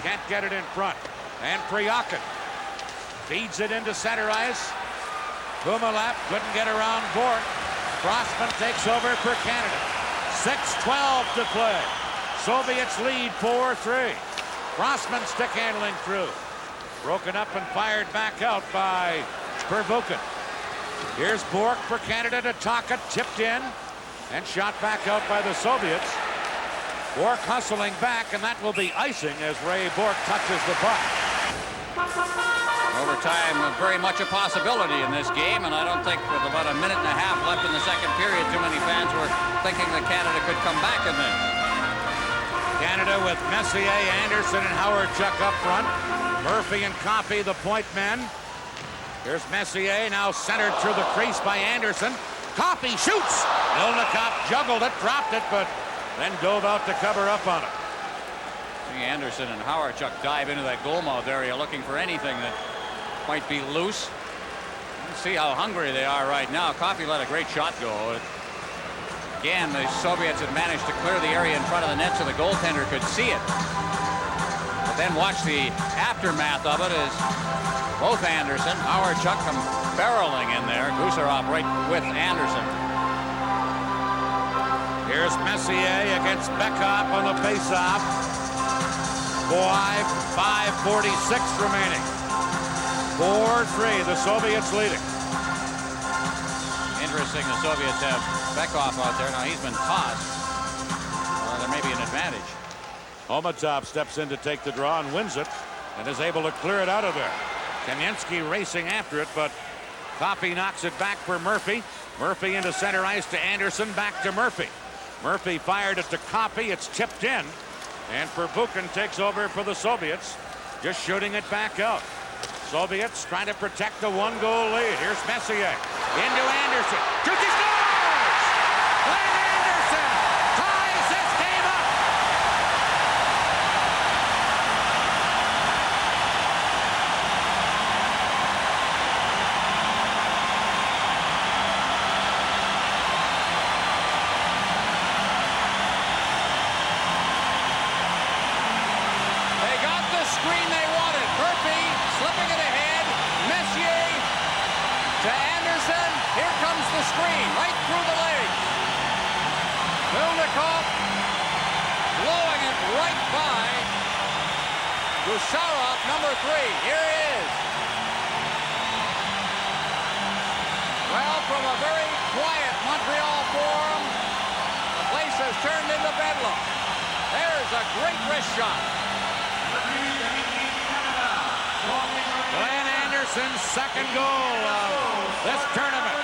Can't get it in front. And Pryakin feeds it into center ice. Kumalev couldn't get around Bourque. Crossman takes over for Canada. 6:12 to play. Soviets lead 4-3. Crossman stick handling through. Broken up and fired back out by Pervukin. Here's Bourque for Canada to Tocchet, tipped in and shot back out by the Soviets. Bourque hustling back, and that will be icing as Ray Bourque touches the puck. Overtime, very much a possibility in this game, and I don't think with about a minute and a half left in the second period, too many fans were thinking that Canada could come back in this. Canada with Messier, Anderson, and Howard Chuck up front. Murphy and Coffey, the point men. Here's Messier, now centered through the crease by Anderson. Coffey shoots! Melnikov juggled it, dropped it, but then dove out to cover up on it. Anderson and Howard Chuck dive into that goalmouth area looking for anything that might be loose. Let's see how hungry they are right now. Coffey let a great shot go. Again, the Soviets had managed to clear the area in front of the net so the goaltender could see it. But then watch the aftermath of it as both Anderson, Howard Chuck come barreling in there. Gusarov right with Anderson. Here's Messier against Bekhoff on the faceoff. 5:46 remaining. 4-3, the Soviets leading. Interesting, the Soviets have Bekhoff out there. Now he's been tossed. There may be an advantage. Omatov steps in to take the draw and wins it and is able to clear it out of there. Kamensky racing after it, but Coffey knocks it back for Murphy. Murphy into center ice to Anderson, back to Murphy. Murphy fired it to Coffey. It's tipped in. And Pervukin takes over for the Soviets, just shooting it back out. Soviets trying to protect the one-goal lead. Here's Messier into Anderson. Shoots, he scores! Glenn Anderson ties this game up. Screen they wanted. Murphy slipping it ahead. Messier to Anderson. Here comes the screen right through the legs. Melnikov blowing it right by Gusarov, number 3. Here he is. Well, from a very quiet Montreal Forum, the place has turned into bedlam. There's a great wrist shot. Glenn Anderson's second goal of this tournament.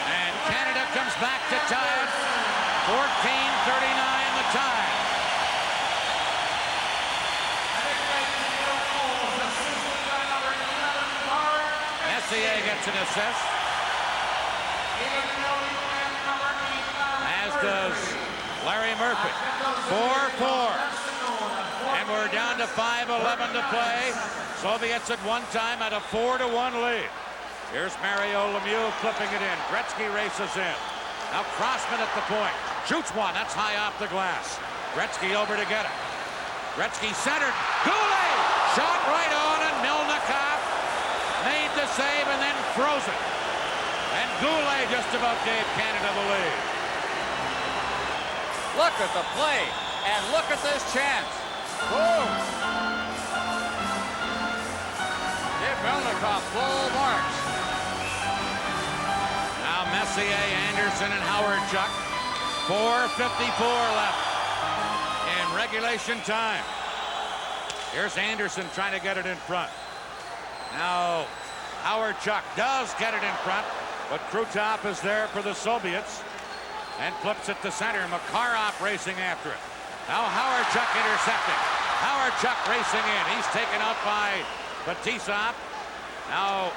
And Canada comes back to tie it. 14:39 the tie. Messier gets an assist. As does Larry Murphy. 4-4. And we're down to 5:11 to play. Soviets at one time had a 4-1 lead. Here's Mario Lemieux clipping it in. Gretzky races in. Now Crossman at the point. Shoots one. That's high off the glass. Gretzky over to get it. Gretzky centered. Goulet! Shot right on, and Milnikov made the save and then froze it. And Goulet just about gave Canada the lead. Look at the play, and look at this chance. Boom! Give Milnikov full marks. Now Messier, Anderson, and Howard Chuck. 4:54 left in regulation time. Here's Anderson trying to get it in front. Now Howard Chuck does get it in front, but Krutov is there for the Soviets and flips it to center. Makarov racing after it. Now Howard Chuck intercepting. Howard Chuck racing in. He's taken out by Fetisov. Now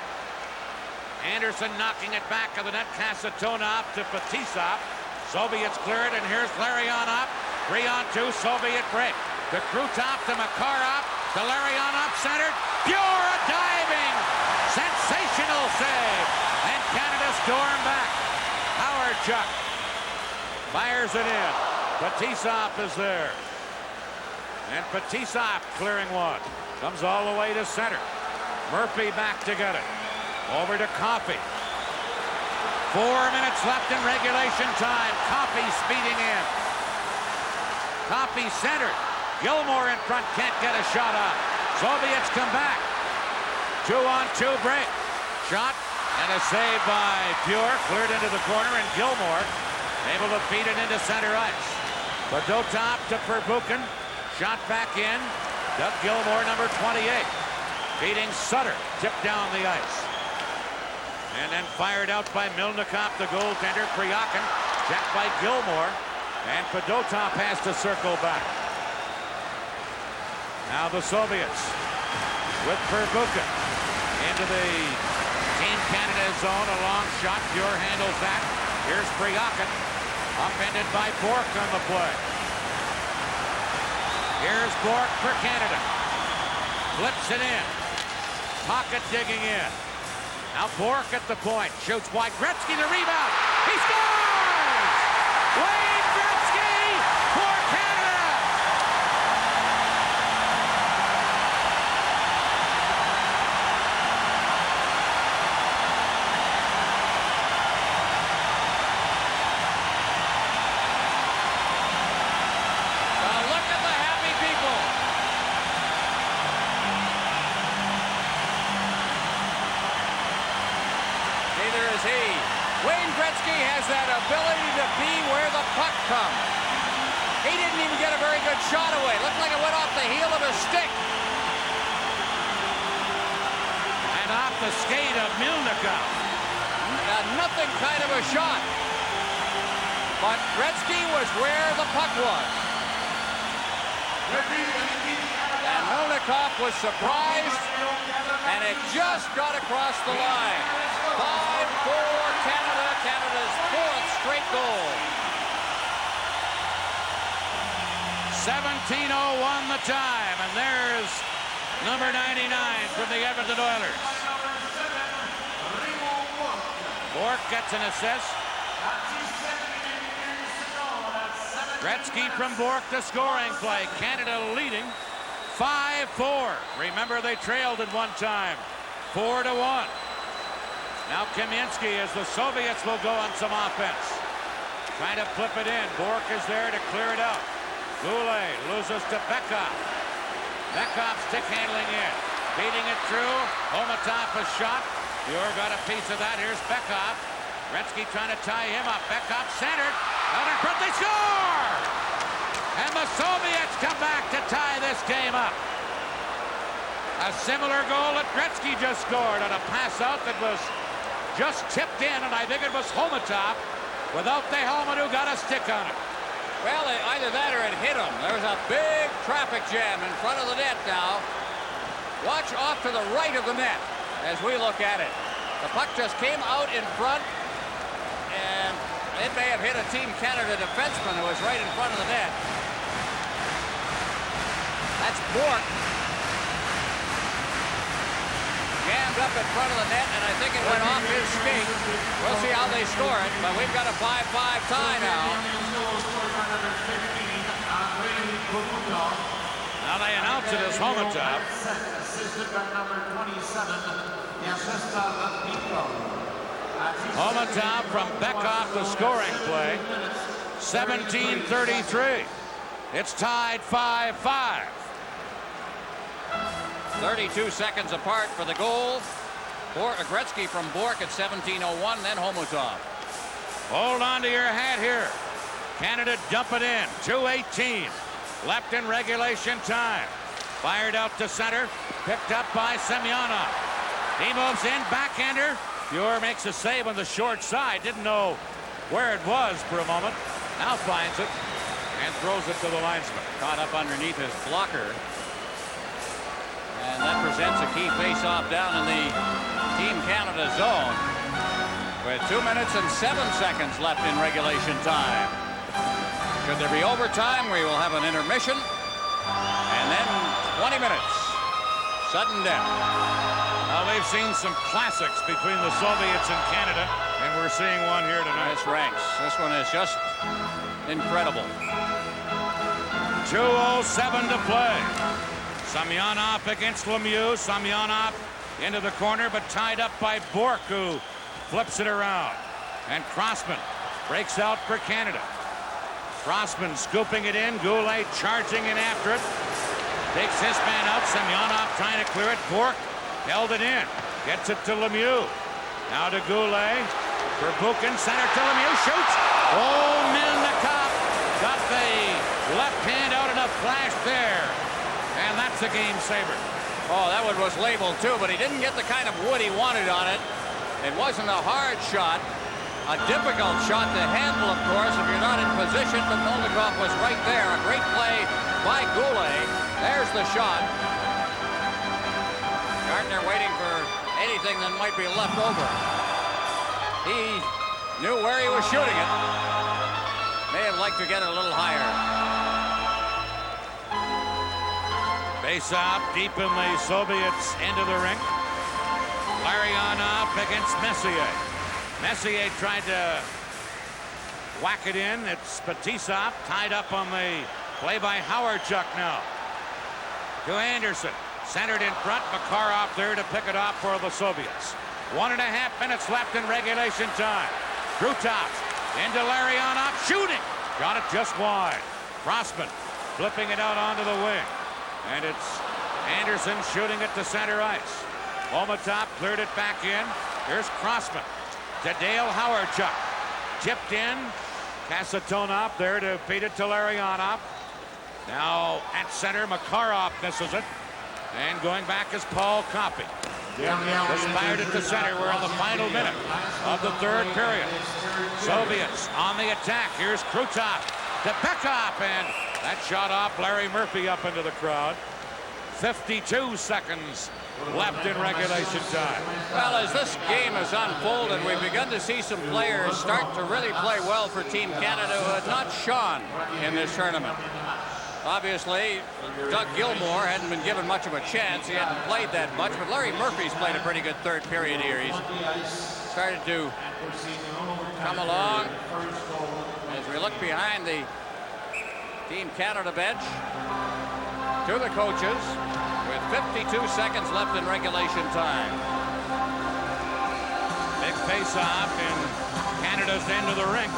Anderson knocking it back of the net. Kasatonov to Fetisov. Soviets clear it, and here's Larionov. 3-on-2, Soviet break. To Krutov, to Makarov, to Larionov, centered. Pure diving! Sensational save! And Canada storm back. Howard Chuck fires it in. Fetisov is there. And Fetisov clearing one. Comes all the way to center. Murphy back to get it. Over to Coffey. 4 minutes left in regulation time. Coffey speeding in. Coffey centered. Gilmore in front, can't get a shot off. Soviets come back. 2-on-2 break. Shot and a save by Pure. Cleared into the corner, and Gilmore able to feed it into center ice. Fedotov to Perbukin. Shot back in. Doug Gilmore, number 28. Feeding Sutter. Tipped down the ice. And then fired out by Milnikov, the goaltender. Priakin. Checked by Gilmore. And Fedotov has to circle back. Now the Soviets with Perbukin into the Team Canada zone. A long shot. Pure handles that. Here's Priakin. Upended by Bourque on the play. Here's Bourque for Canada. Flips it in. Pocket digging in. Now Bourque at the point. Shoots wide. Gretzky the rebound. He scores! Wayne Gretzky for Canada! Now look at the happy people. Neither is he. Wayne Gretzky has that ability to be where the puck comes. He didn't even get a very good shot away. Looked like it went off the heel of a stick. And off the skate of Milnikov. Nothing kind of a shot. But Gretzky was where the puck was. And Milnikov was surprised, and it just got across the line. 5-4 Canada, Canada's 4th straight goal. 17:01 the time, and there's number 99 from the Edmonton Oilers. Bourque gets an assist. Gretzky from Bourque to scoring play. Canada leading 5-4. Remember, they trailed at one time 4-1. Now Kamensky, as the Soviets will go on some offense. Trying to flip it in. Bourque is there to clear it out. Goulet loses to Bekov. Bekov stick handling in. Beating it through. Homatov a shot. Pure got a piece of that. Here's Bekov. Gretzky trying to tie him up. Bekov centered. Out in front, they score! And the Soviets come back to tie this game up. A similar goal that Gretzky just scored on a pass out that was just tipped in, and I think it was Homatov without the helmet who got a stick on it. Well, either that or it hit him. There's a big traffic jam in front of the net now. Watch off to the right of the net as we look at it. The puck just came out in front, and it may have hit a Team Canada defenseman who was right in front of the net. That's Bourque. jammed up in front of the net, and I think it went off his skate. We'll see how they score it, but we've got a 5-5 tie now. Now they announce it as Homotop. Assisted by number 27, the assist of Pico. Homotop from Beckhoff, the scoring play. 17:33. It's tied 5-5. 32 seconds apart for the goal. Gretzky from Bork at 17:01, then Homotop. Hold on to your hat here. Canada dump it in. 2:18 left in regulation time. Fired out to center. Picked up by Semyonov. He moves in. Backhander. Fuhr makes a save on the short side. Didn't know where it was for a moment. Now finds it and throws it to the linesman. Caught up underneath his blocker. And that presents a key face-off down in the Team Canada zone. With 2 minutes and 7 seconds left in regulation time. Should there be overtime, we will have an intermission. And then 20 minutes. Sudden death. Well, we've seen some classics between the Soviets and Canada, and we're seeing one here tonight. This ranks. This one is just incredible. 2:07 to play. Semyonov against Lemieux. Semyonov into the corner, but tied up by Bork, who flips it around. And Crossman breaks out for Canada. Crossman scooping it in. Goulet charging in after it. Takes his man out. Semyonov trying to clear it. Bork held it in. Gets it to Lemieux. Now to Goulet. Verbuchen, center to Lemieux. Shoots. Oh, Melnikov got the left hand out in a flash there. And that's a game saver. Oh, that one was labeled too, but he didn't get the kind of wood he wanted on it. It wasn't a hard shot. A difficult shot to handle, of course, if you're not in position, but Melnikov was right there. A great play by Goulet. There's the shot. Gardner waiting for anything that might be left over. He knew where he was shooting it. May have liked to get it a little higher. Face-off deep in the Soviets' end of the rink. Larionov against Messier. Messier tried to whack it in. It's Fetisov tied up on the play by Howardchuk now. To Anderson. Centered in front. Makarov there to pick it off for the Soviets. 1.5 minutes left in regulation time. Krutov into Larionov. Shooting. Got it just wide. Crossman flipping it out onto the wing. And it's Anderson shooting it to center ice. Homotop cleared it back in. Here's Crossman. To Dale Howardchuk. Tipped in. Kasatonov there to feed it to Larionov. Now at center, Makarov misses it. And going back is Paul Coffey. Just fired it to center. We're in the final minute of the third period. Soviets on the attack. Here's Krutov to Beckhoff, and that shot off Larry Murphy up into the crowd. 52 seconds left in regulation time. Well, as this game has unfolded, we've begun to see some players start to really play well for Team Canada who had not shone in this tournament. Obviously, Doug Gilmour hadn't been given much of a chance. He hadn't played that much, but Larry Murphy's played a pretty good third period here. He's started to come along. As we look behind the Team Canada bench to the coaches with 52 seconds left in regulation time. Big face-off in Canada's end of the rink.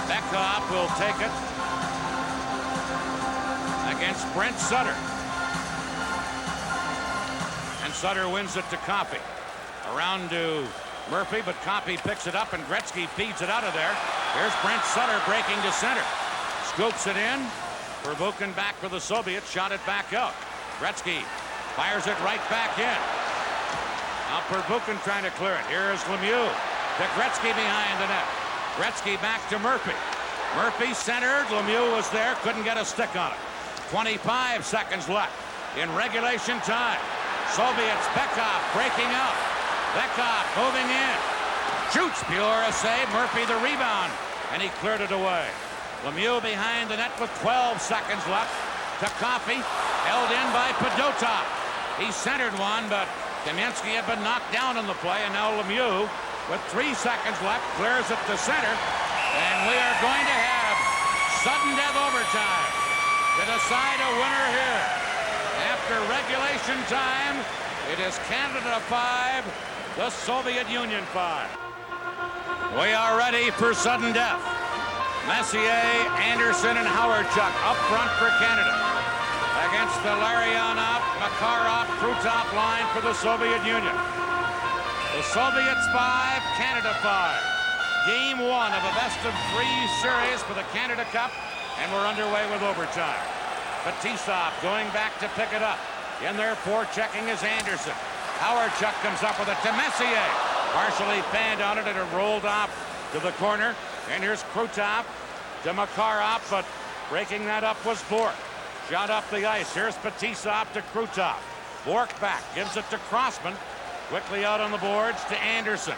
Beckhoff will take it against Brent Sutter. And Sutter wins it to Coffey. Around to Murphy, but Coffey picks it up and Gretzky feeds it out of there. Here's Brent Sutter breaking to center. Scoops it in. Verbuchen back for the Soviets. Shot it back out. Gretzky fires it right back in. Now Verbuchen trying to clear it. Here is Lemieux to Gretzky behind the net. Gretzky back to Murphy. Murphy centered. Lemieux was there. Couldn't get a stick on it. 25 seconds left in regulation time. Soviets, Beckhoff breaking out. Beckhoff moving in. Shoots. Pure a save. Murphy the rebound. And he cleared it away. Lemieux behind the net with 12 seconds left. To Coffey. Held in by Fedotov. He centered one, but Kamensky had been knocked down in the play, and now Lemieux, with 3 seconds left, clears it to center. And we are going to have sudden death overtime to decide a winner here. After regulation time, it is Canada 5, the Soviet Union 5. We are ready for sudden death. Messier, Anderson, and Hawerchuk up front for Canada against the Larionov, Makarov, Krutov line for the Soviet Union. The Soviets 5, Canada 5. Game 1 of a best-of-3 series for the Canada Cup, and we're underway with overtime. Fetisov going back to pick it up. In there, forechecking is Anderson. Hawerchuk comes up with it to Messier. Partially fanned on it, and it rolled off to the corner. And here's Krutov to Makarov, but breaking that up was Bourque. Shot up the ice. Here's Fetisov to Krutov. Bourque back, gives it to Crossman. Quickly out on the boards to Anderson.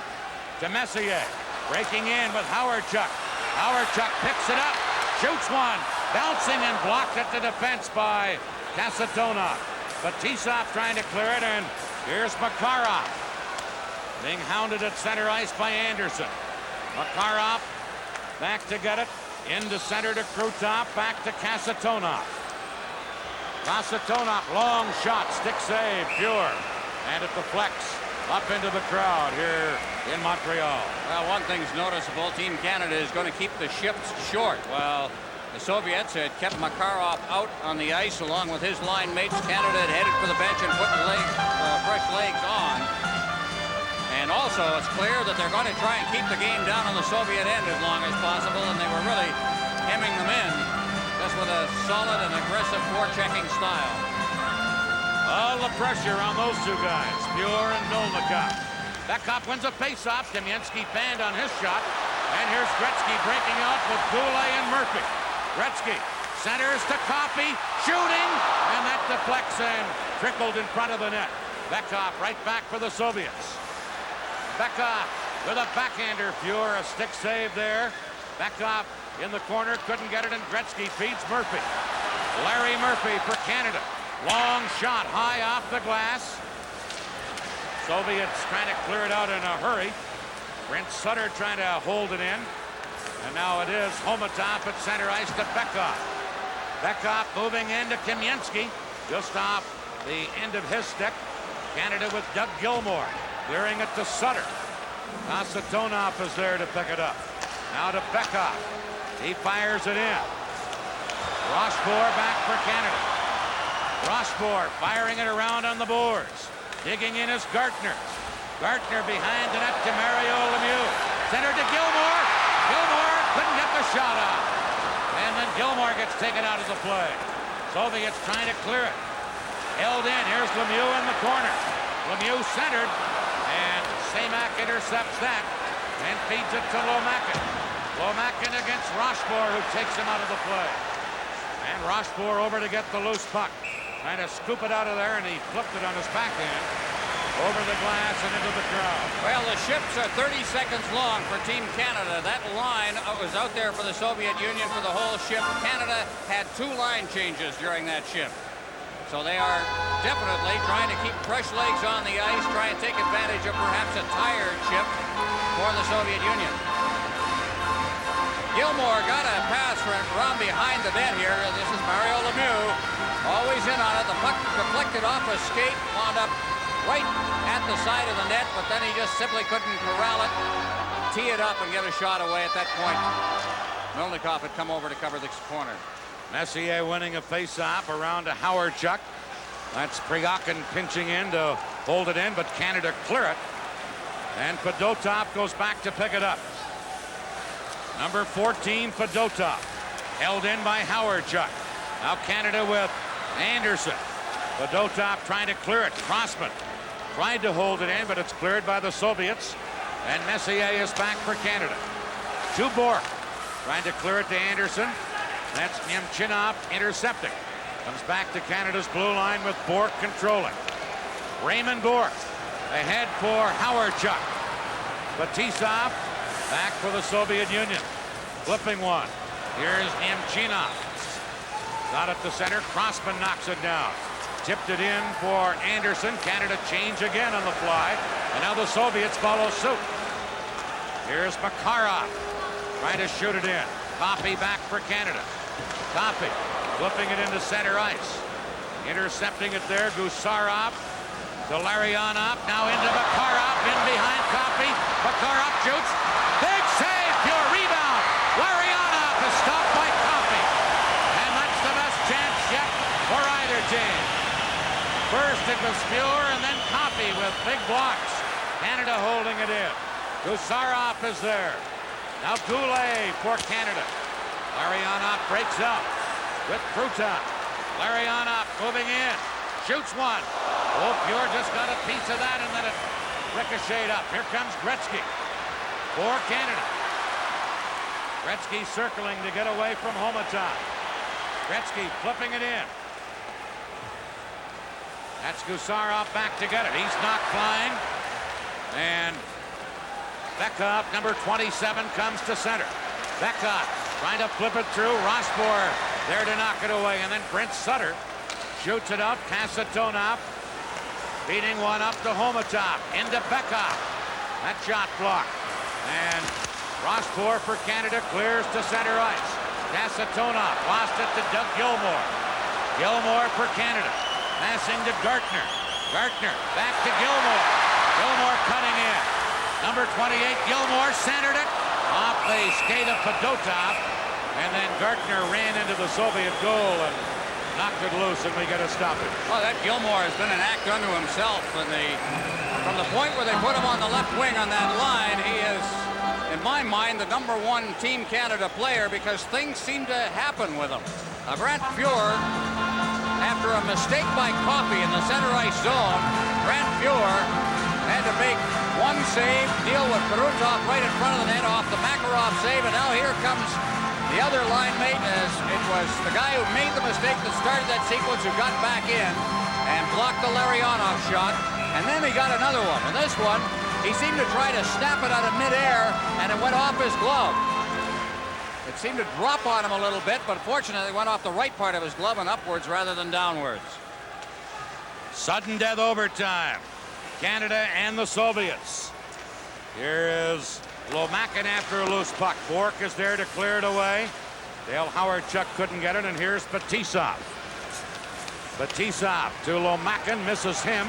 To Messier. Breaking in with Hawerchuk. Hawerchuk picks it up. Shoots one. Bouncing and blocked at the defense by Kasatonov. Fetisov trying to clear it, and here's Makarov. Being hounded at center ice by Anderson. Makarov back to get it. Into center to Krutov. Back to Kasatonov. Kasatonov, long shot. Stick save. Pure. And it deflects up into the crowd here in Montreal. Well, one thing's noticeable. Team Canada is going to keep the shifts short. While the Soviets had kept Makarov out on the ice along with his line mates. Canada had headed for the bench and put fresh legs on. And also, it's clear that they're going to try and keep the game down on the Soviet end as long as possible, and they were really hemming them in just with a solid and aggressive forechecking style. All the pressure on those two guys, Pure and Milnikov. Bekov wins a faceoff. Kamensky banned on his shot. And here's Gretzky breaking out with Goulet and Murphy. Gretzky centers to Coffey, shooting, and that deflects and trickled in front of the net. Bekov right back for the Soviets. Bekov with a backhander. Pure, a stick save there. Bekov in the corner, couldn't get it, and Gretzky feeds Murphy. Larry Murphy for Canada. Long shot high off the glass. Soviets trying to clear it out in a hurry. Brent Sutter trying to hold it in. And now it is Homatov at center ice to Bekov. Bekov moving into Kamensky. Just off the end of his stick. Canada with Doug Gilmour. Clearing it to Sutter. Kasatonov is there to pick it up. Now to Bekov. He fires it in. Rochefort back for Canada. Rochefort firing it around on the boards. Digging in is Gartner. Gartner behind the net to Mario Lemieux. Center to Gilmour. Gilmour couldn't get the shot off. And then Gilmour gets taken out of the play. Soviets trying to clear it. Held in. Here's Lemieux in the corner. Lemieux centered. And Semak intercepts that and feeds it to Lomakin. Lomakin against Rochefort, who takes him out of the play. And Rochefort over to get the loose puck. Trying to scoop it out of there, and he flipped it on his backhand over the glass and into the crowd. Well, the shifts are 30 seconds long for Team Canada. That line was out there for the Soviet Union for the whole shift. Canada had 2 line changes during that shift. So they are definitely trying to keep fresh legs on the ice, try and take advantage of perhaps a tired shift for the Soviet Union. Gilmour got a pass from behind the net here. This is Mario Lemieux, always in on it. The puck deflected off a skate, wound up right at the side of the net, but then he just simply couldn't corral it, tee it up, and get a shot away at that point. Milnikov had come over to cover the corner. Messier winning a face-off around to Hawerchuk. That's Priakin pinching in to hold it in, but Canada clear it. And Fedotov goes back to pick it up. Number 14, Fedotov. Held in by Hawerchuk. Now Canada with Anderson. Fedotov trying to clear it. Crossman tried to hold it in, but it's cleared by the Soviets. And Messier is back for Canada. To Bourque. Trying to clear it to Anderson. That's Nemchinov intercepting. Comes back to Canada's blue line with Bourque controlling. Raymond Bourque ahead for Hawerchuk. Fetisov back for the Soviet Union. Flipping one. Here's Nemchinov. Got it to center. Crossman knocks it down. tipped it in for Anderson. Canada change again on the fly, and now the Soviets follow suit. Here's Makarov trying to shoot it in. Coffey back for Canada. Coffey flipping it into center ice. Intercepting it there, Gusarov to Larionov. Now into Makarov, in behind Coffey. Makarov shoots. Big save, pure rebound. Larionov is stopped by Coffey. And that's the best chance yet for either team. First it was Fuhr and then Coffey with big blocks. Canada holding it in. Gusarov is there. Now Goulet for Canada. Larionov breaks up with Kruta. Larionov moving in. Shoots one. Oh, Fuhr just got a piece of that and then it ricocheted up. Here comes Gretzky for Canada. Gretzky circling to get away from Homatov. Gretzky flipping it in. That's Gusarov back to get it. He's not flying. And Bekov, number 27, comes to center. Bekov trying to flip it through. Rossbohr there to knock it away. And then Brent Sutter shoots it out. Kasatonov beating one up to Homatov. Into Bekov. That shot blocked. And Rossbohr for Canada clears to center ice. Kasatonov lost it to Doug Gilmour. Gilmour for Canada. Passing to Gartner. Gartner back to Gilmour. Gilmour cutting in. Number 28, Gilmour centered it off the skate of Fedotov. And then Gartner ran into the Soviet goal and knocked it loose, and we get a stoppage. Well, that Gilmour has been an act unto himself. And from the point where they put him on the left wing on that line, he is, in my mind, the #1 Team Canada player because things seem to happen with him. Grant Fuhr, after a mistake by Coffey in the center ice zone, Grant Fuhr had to make one save, deal with Krutov right in front of the net off the Makarov save, and now here comes the other line mate, as it was the guy who made the mistake that started that sequence who got back in and blocked the Larionov shot, and then he got another one. And this one, he seemed to try to snap it out of midair, and it went off his glove. It seemed to drop on him a little bit, but fortunately it went off the right part of his glove and upwards rather than downwards. Sudden death overtime. Canada and the Soviets. Here is Lomakin after a loose puck. Bork is there to clear it away. Dale Howard-Chuck couldn't get it, and here's Fetisov. Fetisov to Lomakin, misses him,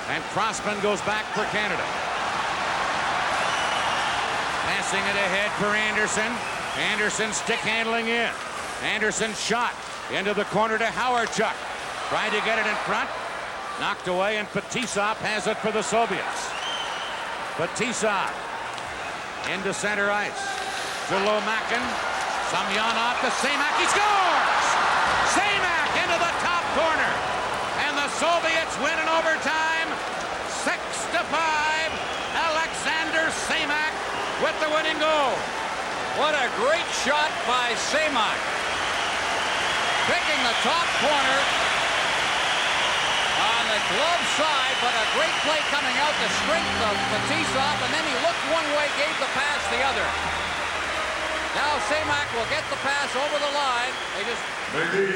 and Crossman goes back for Canada. Passing it ahead for Anderson. Anderson stick handling in. Anderson shot into the corner to Howard-Chuck. Tried to get it in front. Knocked away, and Fetisov has it for the Soviets. Fetisov into center ice to Lomakin. Samyonov to Semak. He scores! Semak into the top corner. And the Soviets win in overtime. 6-5. Alexander Semak with the winning goal. What a great shot by Semak. Picking the top corner on the glove side, but a great play coming out, the strength of Fetisov, and then he looked one way, gave the pass the other. Now Semak will get the pass over the line. They just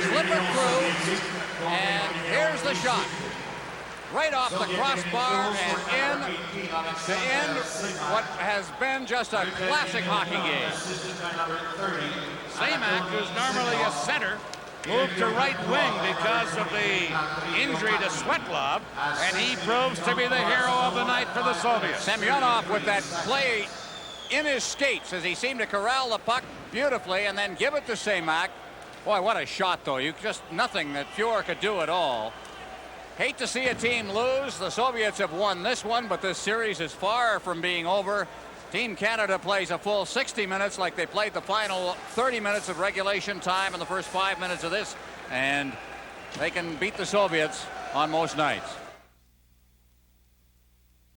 slip it through, and here's the shot. Right off the crossbar and in to end what has been just a classic hockey game. Semak, who's normally a center, moved to right wing because of the injury to Svetlov, and he proves to be the hero of the night for the Soviets. Semyonov with that play in his skates as he seemed to corral the puck beautifully and then give it to Semak. Boy, what a shot, though. Just nothing that Fuhr could do at all. Hate to see a team lose. The Soviets have won this one, but this series is far from being over. Team Canada plays a full 60 minutes like they played the final 30 minutes of regulation time in the first 5 minutes of this, and they can beat the Soviets on most nights.